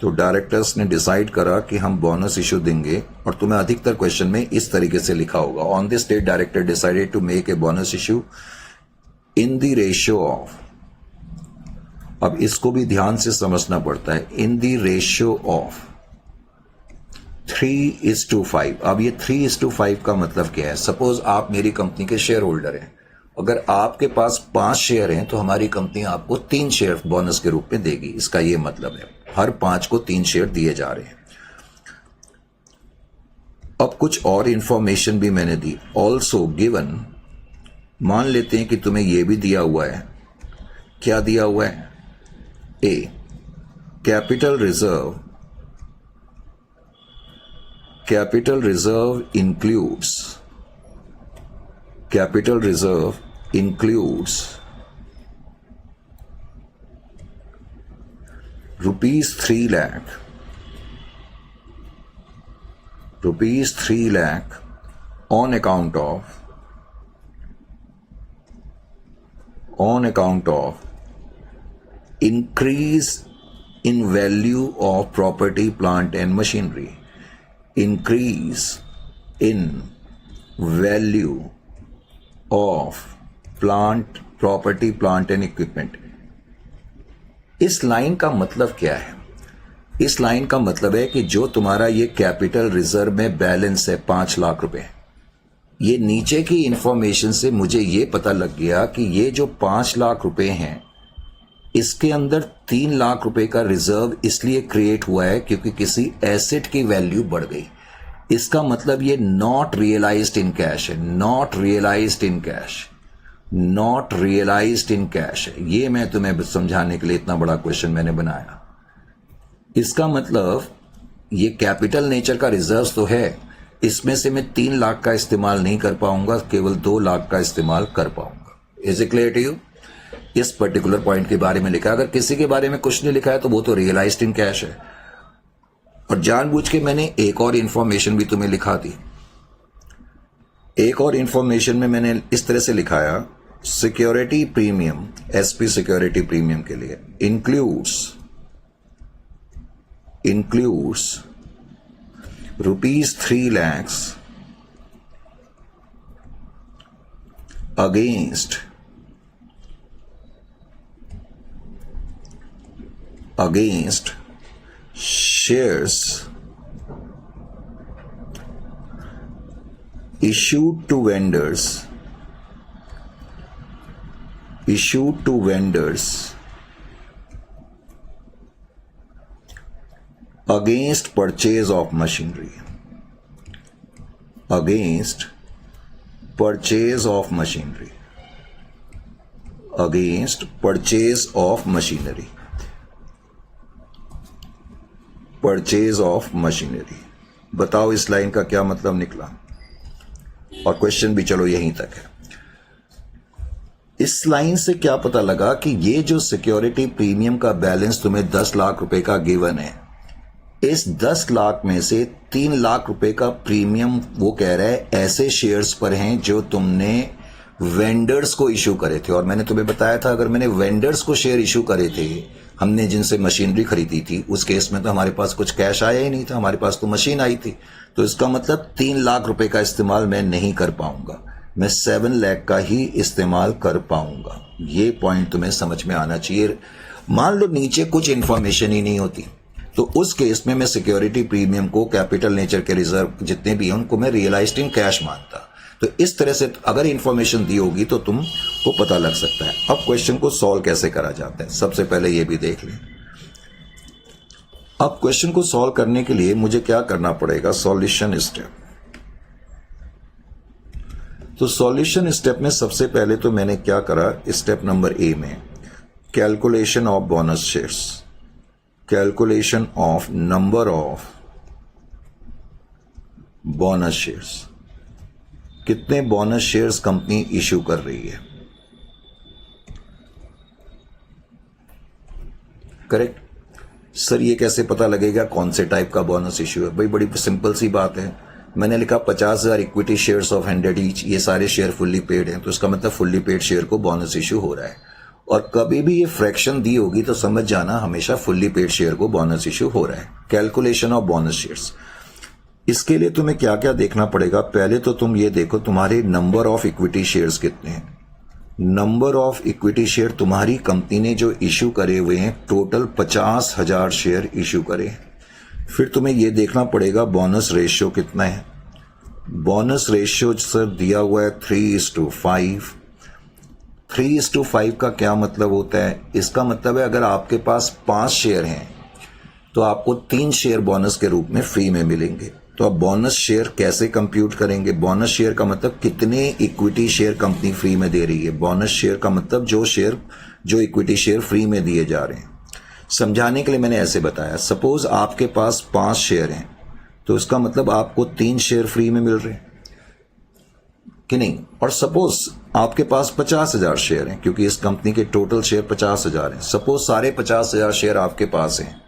तो डायरेक्टर्स ने डिसाइड करा कि हम बोनस इशू देंगे, और तुम्हें अधिकतर क्वेश्चन में इस तरीके से लिखा होगा, on this date director decided to make a bonus issue in the ratio of. अब इसको भी ध्यान से समझना पड़ता है, इन द रेशियो ऑफ 3:5। अब ये 3:5 का मतलब क्या है? सपोज आप मेरी कंपनी के शेयर होल्डर हैं, अगर आपके पास 5 शेयर हैं तो हमारी कंपनी आपको 3 शेयर बोनस के रूप में देगी। इसका ये मतलब है हर 5 को 3 शेयर दिए जा रहे हैं। अब कुछ और इंफॉर्मेशन भी मैंने दी, ऑल्सो गिवन। मान लेते हैं कि तुम्हें यह भी दिया हुआ है। क्या दिया हुआ है? ए, capital reserve includes rupees 3 lakh on account of increase in value of property, plant and machinery. Increase in value of property, plant and equipment. इस लाइन का मतलब क्या है? इस लाइन का मतलब है कि जो तुम्हारा ये कैपिटल रिजर्व में बैलेंस है 5 लाख रुपए, ये नीचे की इंफॉर्मेशन से मुझे ये पता लग गया कि ये जो 5 लाख रुपए हैं, इसके अंदर 3 लाख रुपए का रिजर्व इसलिए क्रिएट हुआ है क्योंकि किसी एसेट की वैल्यू बढ़ गई। इसका मतलब ये नॉट रियलाइज्ड इन कैश है, नॉट रियलाइज्ड इन कैश है। ये मैं तुम्हें समझाने के लिए इतना बड़ा क्वेश्चन मैंने बनाया। इसका मतलब ये कैपिटल नेचर का रिजर्व तो है, इसमें से मैं 3 लाख का इस्तेमाल नहीं कर पाऊंगा, केवल 2 लाख का इस्तेमाल कर पाऊंगा। Is it clear to you? इस पर्टिकुलर पॉइंट के बारे में लिखा। अगर किसी के बारे में कुछ नहीं लिखा है तो वो तो रियलाइज्ड इन कैश है। और जानबूझ के मैंने एक और इंफॉर्मेशन भी तुम्हें लिखा दी। एक और इंफॉर्मेशन में मैंने इस तरह से लिखाया, security premium, SP security premium के लिए includes rupees 3 lakhs against shares issued to vendors against purchase of machinery. बताओ इस लाइन का क्या मतलब निकला? और क्वेश्चन भी चलो यहीं तक है। इस लाइन से क्या पता लगा कि ये जो सिक्योरिटी प्रीमियम का बैलेंस तुम्हें 10 लाख रुपए का गिवन है, इस 10 लाख में से 3 लाख रुपए का प्रीमियम वो कह रहा है ऐसे शेयर्स पर हैं जो तुमने वेंडर्स को इशू करे थे। और मैंने तुम्हें बताया था अगर मैंने वेंडर्स को शेयर इशू करे थे, हमने जिनसे मशीनरी खरीदी थी, उस केस में तो हमारे पास कुछ कैश आया ही नहीं था, हमारे पास तो मशीन आई थी। तो इसका मतलब 3 लाख रुपए का इस्तेमाल मैं नहीं कर पाऊंगा, मैं 7 लाख का ही इस्तेमाल कर पाऊंगा। ये पॉइंट तुम्हें समझ में आना चाहिए। मान लो नीचे कुछ इंफॉर्मेशन ही नहीं होती, तो उस केस में मैं सिक्योरिटी प्रीमियम को, कैपिटल नेचर के रिजर्व जितने भी हैं उनको मैं रियलाइज्ड इन कैश मानता। तो इस तरह से अगर इंफॉर्मेशन दी होगी तो तुमको पता लग सकता है। अब क्वेश्चन को सॉल्व कैसे करा जाता है, सबसे पहले ये भी देख लें। अब क्वेश्चन को सॉल्व करने के लिए मुझे क्या करना पड़ेगा, सॉल्यूशन स्टेप। तो सॉल्यूशन स्टेप में सबसे पहले तो मैंने क्या करा, स्टेप नंबर ए में calculation of bonus shares, calculation of number of bonus shares, कितने बोनस शेयर्स कंपनी इशू कर रही है, करेक्ट। सर ये कैसे पता लगेगा कौन से टाइप का बोनस इशू है? भाई बड़ी सिंपल सी बात है, मैंने लिखा 50,000 इक्विटी शेयर्स ऑफ 100 ईच, ये सारे शेयर फुल्ली पेड हैं, तो इसका मतलब फुल्ली पेड शेयर को बोनस इशू हो रहा है। और कभी भी ये फ्रैक्शन दी होगी तो समझ जाना हमेशा फुल्ली पेड शेयर को बोनस इशू हो रहा है। कैलकुलेशन ऑफ बोनस शेयर्स, इसके लिए तुम्हें क्या क्या देखना पड़ेगा, पहले तो तुम ये देखो तुम्हारे नंबर ऑफ इक्विटी शेयर्स कितने हैं। नंबर ऑफ इक्विटी शेयर तुम्हारी कंपनी ने जो इशू करे हुए हैं टोटल 50,000 शेयर इशू करे। फिर तुम्हें यह देखना पड़ेगा बोनस रेशियो कितना है। बोनस रेशियो सर दिया हुआ है 3:5। 3:5 का क्या मतलब होता है, इसका मतलब है अगर आपके पास 5 शेयर हैं तो आपको 3 शेयर बोनस के रूप में फ्री में मिलेंगे। तो अब बोनस शेयर कैसे कंप्यूट करेंगे, बोनस शेयर का मतलब कितने इक्विटी शेयर कंपनी फ्री में दे रही है। बोनस शेयर का मतलब जो इक्विटी शेयर फ्री में दिए जा रहे हैं। समझाने के लिए मैंने ऐसे बताया, सपोज आपके पास 5 शेयर हैं तो इसका मतलब आपको 3 शेयर फ्री में मिल रहे हैं कि नहीं। और सपोज आपके पास 50,000 शेयर हैं, क्योंकि इस कंपनी के टोटल शेयर 50,000 हैं, सपोज सारे 50,000 शेयर आपके पास हैं,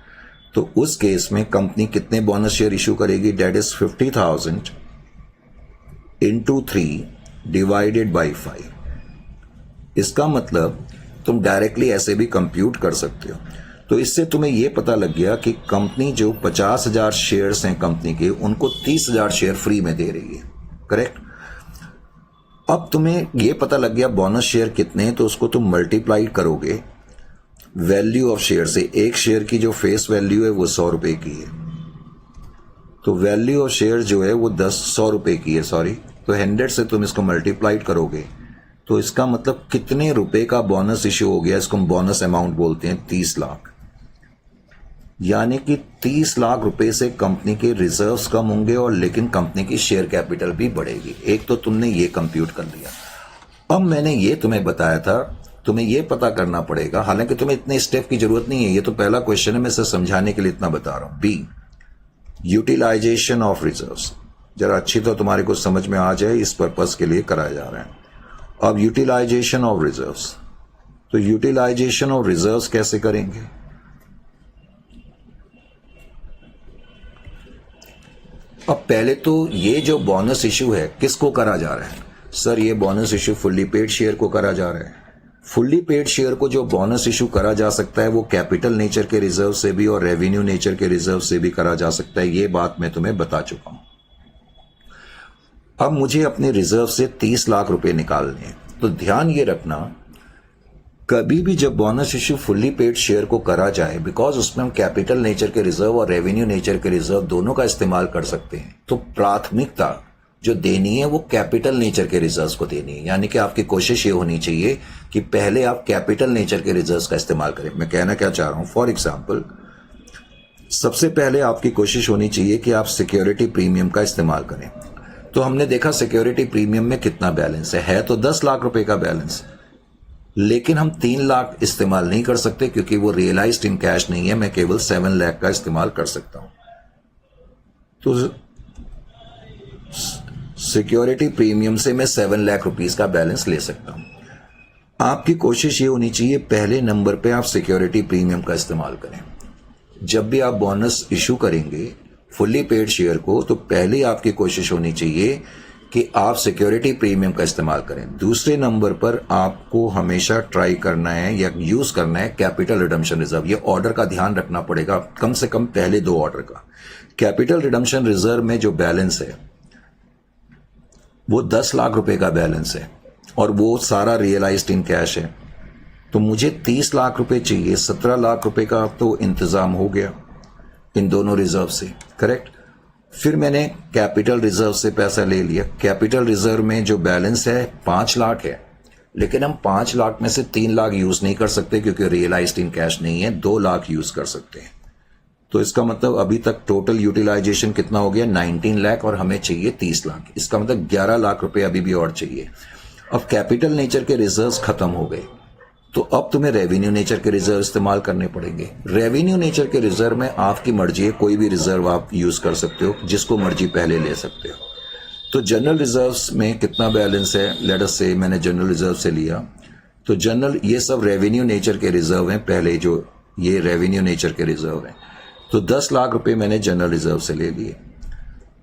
तो उस केस में कंपनी कितने बोनस शेयर इशू करेगी, that is 50,000 into 3 divided by 5। इसका मतलब तुम डायरेक्टली ऐसे भी कंप्यूट कर सकते हो। तो इससे तुम्हें यह पता लग गया कि कंपनी जो 50,000 शेयर्स हैं कंपनी के, उनको 30,000 शेयर फ्री में दे रही है, करेक्ट। अब तुम्हें यह पता लग गया बोनस शेयर कितने हैं, तो उसको तुम मल्टीप्लाई करोगे वैल्यू ऑफ शेयर से। एक शेयर की जो फेस वैल्यू है वो 100 रुपए की है, तो वैल्यू ऑफ शेयर जो है वो 100 रुपए की है, सॉरी। तो 100 से तुम इसको मल्टीप्लाई करोगे तो इसका मतलब कितने रुपए का बोनस इश्यू हो गया, इसको हम बोनस अमाउंट बोलते हैं 30 लाख। यानी कि 30 लाख रुपए से कंपनी के रिजर्व्स कम होंगे और लेकिन कंपनी की शेयर कैपिटल भी बढ़ेगी। एक तो तुमने ये कंप्यूट कर लिया। अब मैंने ये तुम्हें बताया था, तुम्हें ये पता करना पड़ेगा, हालांकि तुम्हें इतने स्टेप की जरूरत नहीं है, ये तो पहला क्वेश्चन है, मैं इसे समझाने के लिए इतना बता रहा हूं। बी, यूटिलाइजेशन ऑफ रिजर्व्स, जरा अच्छी तो तुम्हारे को समझ में आ जाए, इस पर्पस के लिए कराया जा रहा है। अब यूटिलाइजेशन ऑफ रिजर्व्स, तो यूटिलाइजेशन ऑफ रिजर्व्स कैसे करेंगे, अब पहले तो ये जो बोनस इश्यू है किसको करा जा रहा है, सर ये bonus issue fully paid share को करा जा रहा है। फुल्ली पेड शेयर को जो बोनस इशू करा जा सकता है वो कैपिटल नेचर के रिजर्व से भी और रेवेन्यू नेचर के रिजर्व से भी करा जा सकता है, ये बात मैं तुम्हें बता चुका हूं। अब मुझे अपने रिजर्व से 30 लाख रुपए निकालने हैं, तो ध्यान ये रखना कभी भी जब bonus issue fully paid share को करा जाए, बिकॉज उसमें हम कैपिटल नेचर के रिजर्व और रेवेन्यू नेचर के रिजर्व दोनों का इस्तेमाल कर सकते हैं, तो प्राथमिकता जो देनी है वो कैपिटल नेचर के रिजर्व्स को देनी है। यानी कि आपकी कोशिश ये होनी चाहिए कि पहले आप कैपिटल नेचर के रिजर्व्स का इस्तेमाल करें। मैं कहना क्या चाह रहा हूं, फॉर एग्जांपल सबसे पहले आपकी कोशिश होनी चाहिए कि आप सिक्योरिटी प्रीमियम का इस्तेमाल करें। तो हमने देखा सिक्योरिटी प्रीमियम में कितना बैलेंस है तो 10 लाख रुपए का बैलेंस, लेकिन हम 3 लाख इस्तेमाल नहीं कर सकते क्योंकि वो रियलाइज्ड इन कैश नहीं है, मैं केवल 7 लाख का इस्तेमाल कर सकता हूं। तो सिक्योरिटी प्रीमियम से मैं 7 लाख रुपीस का बैलेंस ले सकता हूं। आपकी कोशिश ये होनी चाहिए पहले नंबर पे आप सिक्योरिटी प्रीमियम का इस्तेमाल करें। जब भी आप बोनस इशू करेंगे फुल्ली पेड शेयर को, तो पहले आपकी कोशिश होनी चाहिए कि आप सिक्योरिटी प्रीमियम का इस्तेमाल करें। दूसरे नंबर पर आपको हमेशा ट्राई करना है या यूज करना है कैपिटल रिडम्पशन रिजर्व। ये ऑर्डर का ध्यान रखना पड़ेगा, कम से कम पहले 2 ऑर्डर का। कैपिटल रिडम्पशन रिजर्व में जो बैलेंस है वो 10 लाख रुपए का बैलेंस है और वो सारा रियलाइज्ड इन कैश है। तो मुझे 30 लाख रुपए चाहिए, 17 लाख रुपए का तो इंतजाम हो गया इन दोनों रिजर्व से, करेक्ट। फिर मैंने कैपिटल रिजर्व से पैसा ले लिया। कैपिटल रिजर्व में जो बैलेंस है 5 लाख है, लेकिन हम 5 लाख में से 3 लाख यूज नहीं कर सकते क्योंकि रियलाइज्ड इन कैश नहीं है, 2 लाख यूज कर सकते हैं। तो इसका मतलब अभी तक टोटल यूटिलाइजेशन कितना हो गया, 19 लाख, और हमें चाहिए 30 लाख। इसका मतलब 11 लाख रुपए अभी भी और चाहिए। अब कैपिटल नेचर के रिजर्व्स खत्म हो गए, तो अब तुम्हें रेवेन्यू नेचर के रिजर्व इस्तेमाल करने पड़ेंगे। रेवेन्यू नेचर के रिजर्व में आपकी मर्जी है, कोई भी रिजर्व आप यूज कर सकते हो, जिसको मर्जी पहले ले सकते हो। तो जनरल रिजर्व्स में कितना बैलेंस है, लेट अस से मैंने जनरल रिजर्व से लिया, तो जनरल ये सब रेवेन्यू नेचर के रिजर्व हैं, पहले जो ये रेवेन्यू नेचर के रिजर्व हैं। तो 10 लाख रुपए मैंने जनरल रिजर्व से ले लिए।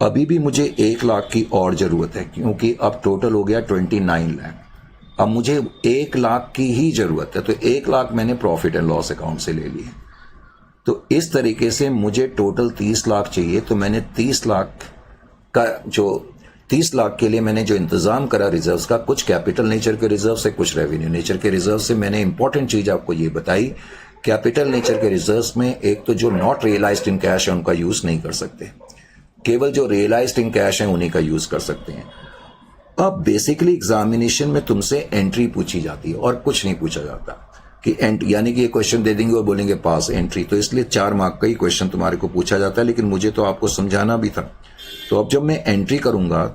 अभी भी मुझे 1 लाख की और जरूरत है, क्योंकि अब टोटल हो गया 29 लाख। अब मुझे 1 लाख की ही जरूरत है, तो 1 लाख मैंने प्रॉफिट एंड लॉस अकाउंट से ले लिए। तो इस तरीके से मुझे टोटल 30 लाख चाहिए। तो मैंने 30 लाख का जो 30 लाख के लिए मैंने जो इंतजाम करा रिजर्व्स का, कुछ कैपिटल नेचर के रिजर्व से, कुछ रेवेन्यू नेचर के रिजर्व से। मैंने इंपॉर्टेंट चीज आपको ये बताई, कैपिटल नेचर के रिजर्व्स में एक तो जो नॉट रियलाइज्ड इन कैश है उनका यूज नहीं कर सकते, केवल जो रियलाइज्ड इन कैश है उन्हीं का यूज कर सकते हैं। अब बेसिकली एग्जामिनेशन में तुमसे एंट्री पूछी जाती है और कुछ नहीं पूछा जाता कि यानी कि ये क्वेश्चन दे देंगे और बोलेंगे पास एंट्री, तो इसलिए 4 मार्क का ही क्वेश्चन तुम्हारे को पूछा जाता है। लेकिन मुझे तो आपको समझाना भी था। तो अब जब मैं एंट्री करूंगा,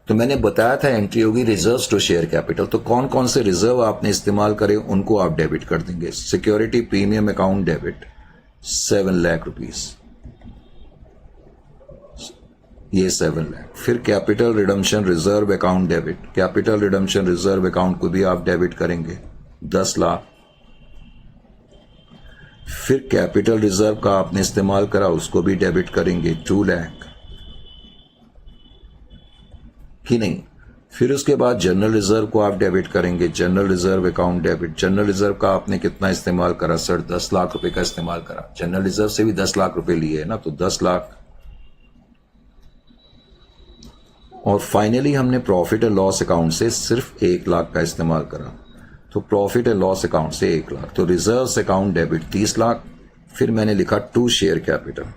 तो मैंने बताया था एंट्री होगी रिजर्व्स टू शेयर कैपिटल। तो कौन कौन से रिजर्व आपने इस्तेमाल करे उनको आप डेबिट कर देंगे। Security premium account debit 7 lakh rupees, ये 7 लाख। फिर capital redemption reserve account debit, capital redemption reserve account को भी आप डेबिट करेंगे 10 लाख। फिर कैपिटल रिजर्व का आपने इस्तेमाल करा, उसको भी डेबिट करेंगे 2 लाख कि नहीं। फिर उसके बाद जनरल रिजर्व को आप डेबिट करेंगे, general reserve account debit. General reserve का आपने कितना इस्तेमाल करा सर, 10 लाख रुपए का इस्तेमाल करा। जनरल रिजर्व से भी 10 लाख रुपए लिए है ना, तो 10 लाख। और फाइनली हमने प्रॉफिट एंड लॉस अकाउंट से सिर्फ 1 लाख का इस्तेमाल करा, तो प्रॉफिट एंड लॉस अकाउंट से 1 लाख। तो रिजर्व्स अकाउंट डेबिट 30 लाख। फिर मैंने लिखा 2 शेयर कैपिटल।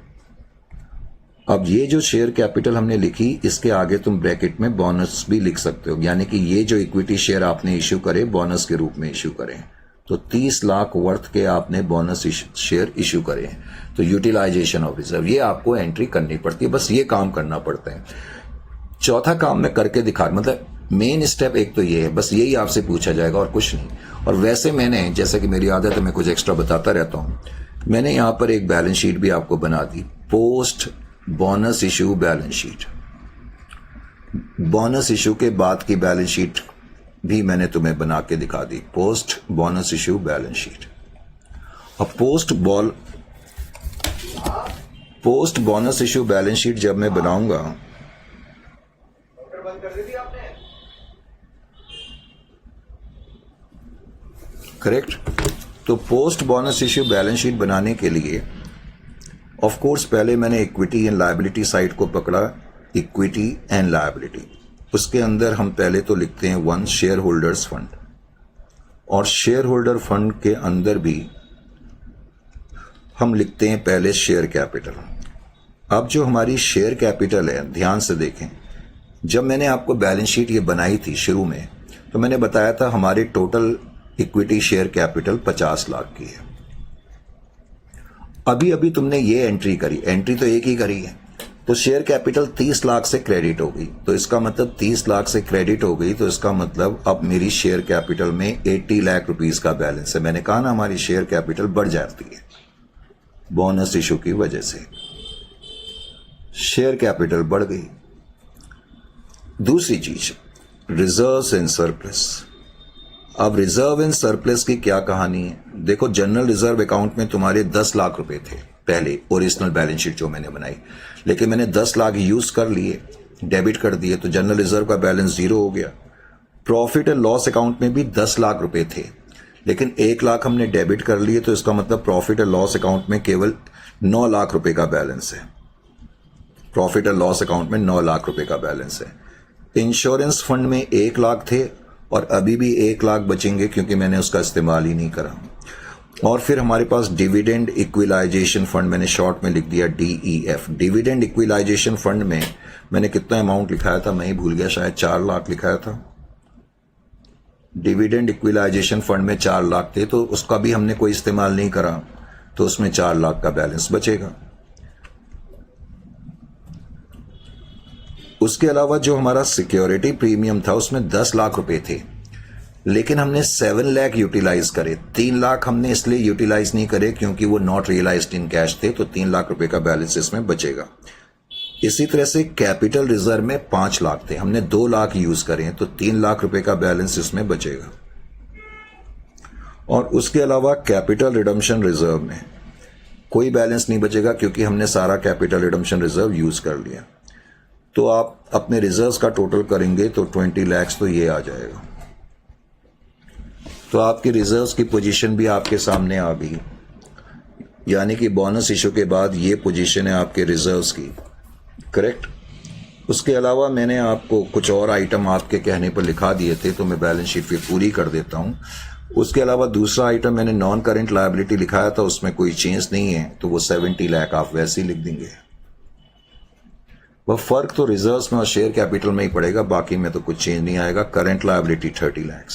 अब ये जो शेयर कैपिटल हमने लिखी, इसके आगे तुम ब्रैकेट में बोनस भी लिख सकते हो, यानी कि ये जो इक्विटी शेयर आपने इश्यू करे बोनस के रूप में इश्यू करें। तो 30 लाख वर्थ के आपने बोनस शेयर इश्यू करे। तो यूटिलाइजेशन ऑफ रिजर्व, ये आपको एंट्री करनी पड़ती है, बस ये काम करना पड़ता है। चौथा काम मैं करके दिखा, मतलब मेन स्टेप एक तो ये है, बस यही आपसे पूछा जाएगा और कुछ नहीं। और वैसे मैंने, जैसे कि मेरी आदत है, मैं कुछ एक्स्ट्रा बताता रहता हूं, मैंने यहां पर एक बैलेंस शीट भी आपको बना दी, post bonus issue balance sheet. Bonus issue के बाद की बैलेंस शीट भी मैंने तुम्हें बना के दिखा दी, post bonus issue balance sheet. अब post bonus issue balance sheet जब मैं बनाऊंगा, करेक्ट, तो post bonus issue balance sheet बनाने के लिए ऑफ कोर्स पहले मैंने इक्विटी एंड लायबिलिटी साइड को पकड़ा, इक्विटी एंड लायबिलिटी। उसके अंदर हम पहले तो लिखते हैं 1 शेयर होल्डर्स फंड, और शेयर होल्डर फंड के अंदर भी हम लिखते हैं पहले शेयर कैपिटल। अब जो हमारी शेयर कैपिटल है, ध्यान से देखें, जब मैंने आपको बैलेंस शीट ये बनाई थी शुरू में, तो मैंने बताया था हमारे total equity share capital 50 lakh की है। अभी अभी तुमने ये एंट्री करी, एंट्री तो एक ही करी है, तो शेयर कैपिटल 30 लाख से क्रेडिट हो गई। तो इसका मतलब 30 लाख से क्रेडिट हो गई, तो इसका मतलब अब मेरी शेयर कैपिटल में 80 लाख रुपीस का बैलेंस है। मैंने कहा ना, हमारी शेयर कैपिटल बढ़ जाती है बोनस इशू की वजह से, शेयर कैपिटल बढ़ गई। दूसरी चीज, रिजर्व्स एंड सरप्लस। अब रिजर्व एंड सरप्लस की क्या कहानी है, देखो जनरल रिजर्व अकाउंट में तुम्हारे 10 लाख रुपए थे पहले, ओरिजिनल बैलेंस शीट जो मैंने बनाई, लेकिन मैंने 10 लाख यूज कर लिए, डेबिट कर दिए, तो जनरल रिजर्व का बैलेंस 0 हो गया। प्रॉफिट एंड लॉस अकाउंट में भी 10 लाख रुपए थे, लेकिन 1 लाख हमने डेबिट कर लिए, तो इसका मतलब प्रॉफिट एंड लॉस अकाउंट में केवल 9 लाख रुपए का बैलेंस है। प्रॉफिट एंड लॉस अकाउंट में 9 लाख रुपए का बैलेंस है। इंश्योरेंस फंड में 1 लाख थे और अभी भी 1 लाख बचेंगे क्योंकि मैंने उसका इस्तेमाल ही नहीं करा। और फिर हमारे पास डिविडेंड इक्विलाइजेशन फंड, मैंने शॉर्ट में लिख दिया DEF। डिविडेंड इक्विलाइजेशन फंड में मैंने कितना अमाउंट लिखाया था, मैं ही भूल गया, शायद 4 लाख लिखाया था। डिविडेंड इक्विलाइजेशन फंड में 4 लाख थे, तो उसका भी हमने कोई इस्तेमाल नहीं करा, तो उसमें 4 लाख का बैलेंस बचेगा। उसके अलावा जो हमारा सिक्योरिटी प्रीमियम था उसमें 10 लाख रुपए थे, लेकिन हमने 7 लाख यूटिलाइज करे। 3 लाख हमने इसलिए यूटिलाइज नहीं करे क्योंकि वो नॉट रियलाइज्ड इन कैश थे, तो 3 लाख रुपए का बैलेंस इसमें बचेगा। इसी तरह से कैपिटल रिजर्व में 5 लाख थे, हमने 2 लाख यूज करें, तो 3 लाख रुपए का बैलेंस इसमें बचेगा। और उसके अलावा कैपिटल रिडम्पशन रिजर्व में कोई बैलेंस नहीं बचेगा क्योंकि हमने सारा कैपिटल रिडम्पशन रिजर्व यूज कर लिया। तो आप अपने रिजर्व्स का टोटल करेंगे तो 20 लाख तो ये आ जाएगा। तो आपकी रिजर्व्स की पोजीशन भी आपके सामने आ गई, यानी कि बोनस इशू के बाद ये पोजीशन है आपके रिजर्व्स की, करेक्ट। उसके अलावा मैंने आपको कुछ और आइटम आपके कहने पर लिखा दिए थे, तो मैं बैलेंस शीट फिर पूरी कर देता हूं। उसके अलावा दूसरा आइटम मैंने नॉन करेंट लायबिलिटी लिखाया था, उसमें कोई चेंज नहीं है, तो वो 70 लाख आप वैसे ही लिख देंगे। वह फर्क तो रिजर्व्स में और शेयर कैपिटल में ही पड़ेगा, बाकी में तो कुछ चेंज नहीं आएगा। Current liability 30 lakh.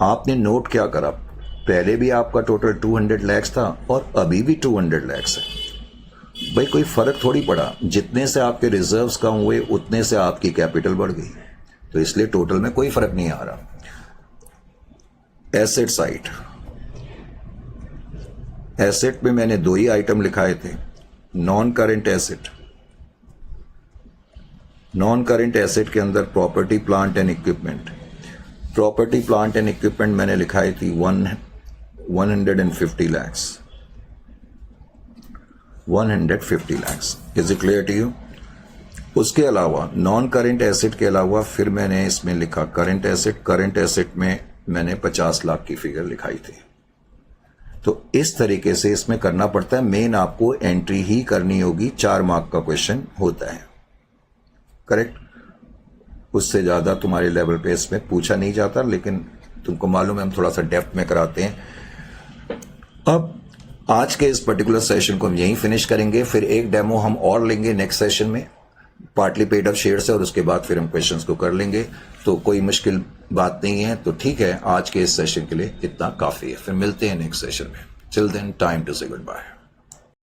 आपने नोट क्या करा, पहले भी आपका टोटल 200 लाख था और अभी भी 200 लाख है। भाई कोई फर्क थोड़ी पड़ा, जितने से आपके रिजर्व्स कम हुए उतने से आपकी कैपिटल बढ़ गई, तो इसलिए टोटल में कोई फर्क नहीं आ रहा। एसेट साइड, एसेट में मैंने 2 ही आइटम लिखाए थे, non current asset. Non current asset के अंदर property plant and equipment. Property plant and equipment मैंने लिखाई थी 150 lakh. 150 lakh. Is it clear to you? उसके अलावा नॉन करेंट एसेट के अलावा फिर मैंने इसमें लिखा करंट एसेट। करंट एसेट में मैंने 50 लाख की फिगर लिखाई थी। तो इस तरीके से इसमें करना पड़ता है। मेन आपको एंट्री ही करनी होगी, 4 मार्क का क्वेश्चन होता है, करेक्ट। उससे ज्यादा तुम्हारे लेवल पे इसमें पूछा नहीं जाता, लेकिन तुमको मालूम है हम थोड़ा सा डेप्थ में कराते हैं। अब आज के इस पर्टिकुलर सेशन को हम यहीं फिनिश करेंगे, फिर एक डेमो हम और लेंगे नेक्स्ट सेशन में पार्टली पेड अप शेयर से, और उसके बाद फिर हम क्वेश्चंस को कर लेंगे। तो कोई मुश्किल बात नहीं है। तो ठीक है, आज के इस सेशन के लिए इतना काफी है, फिर मिलते हैं नेक्स्ट सेशन में। टिल देन टाइम टू से गुड बाय।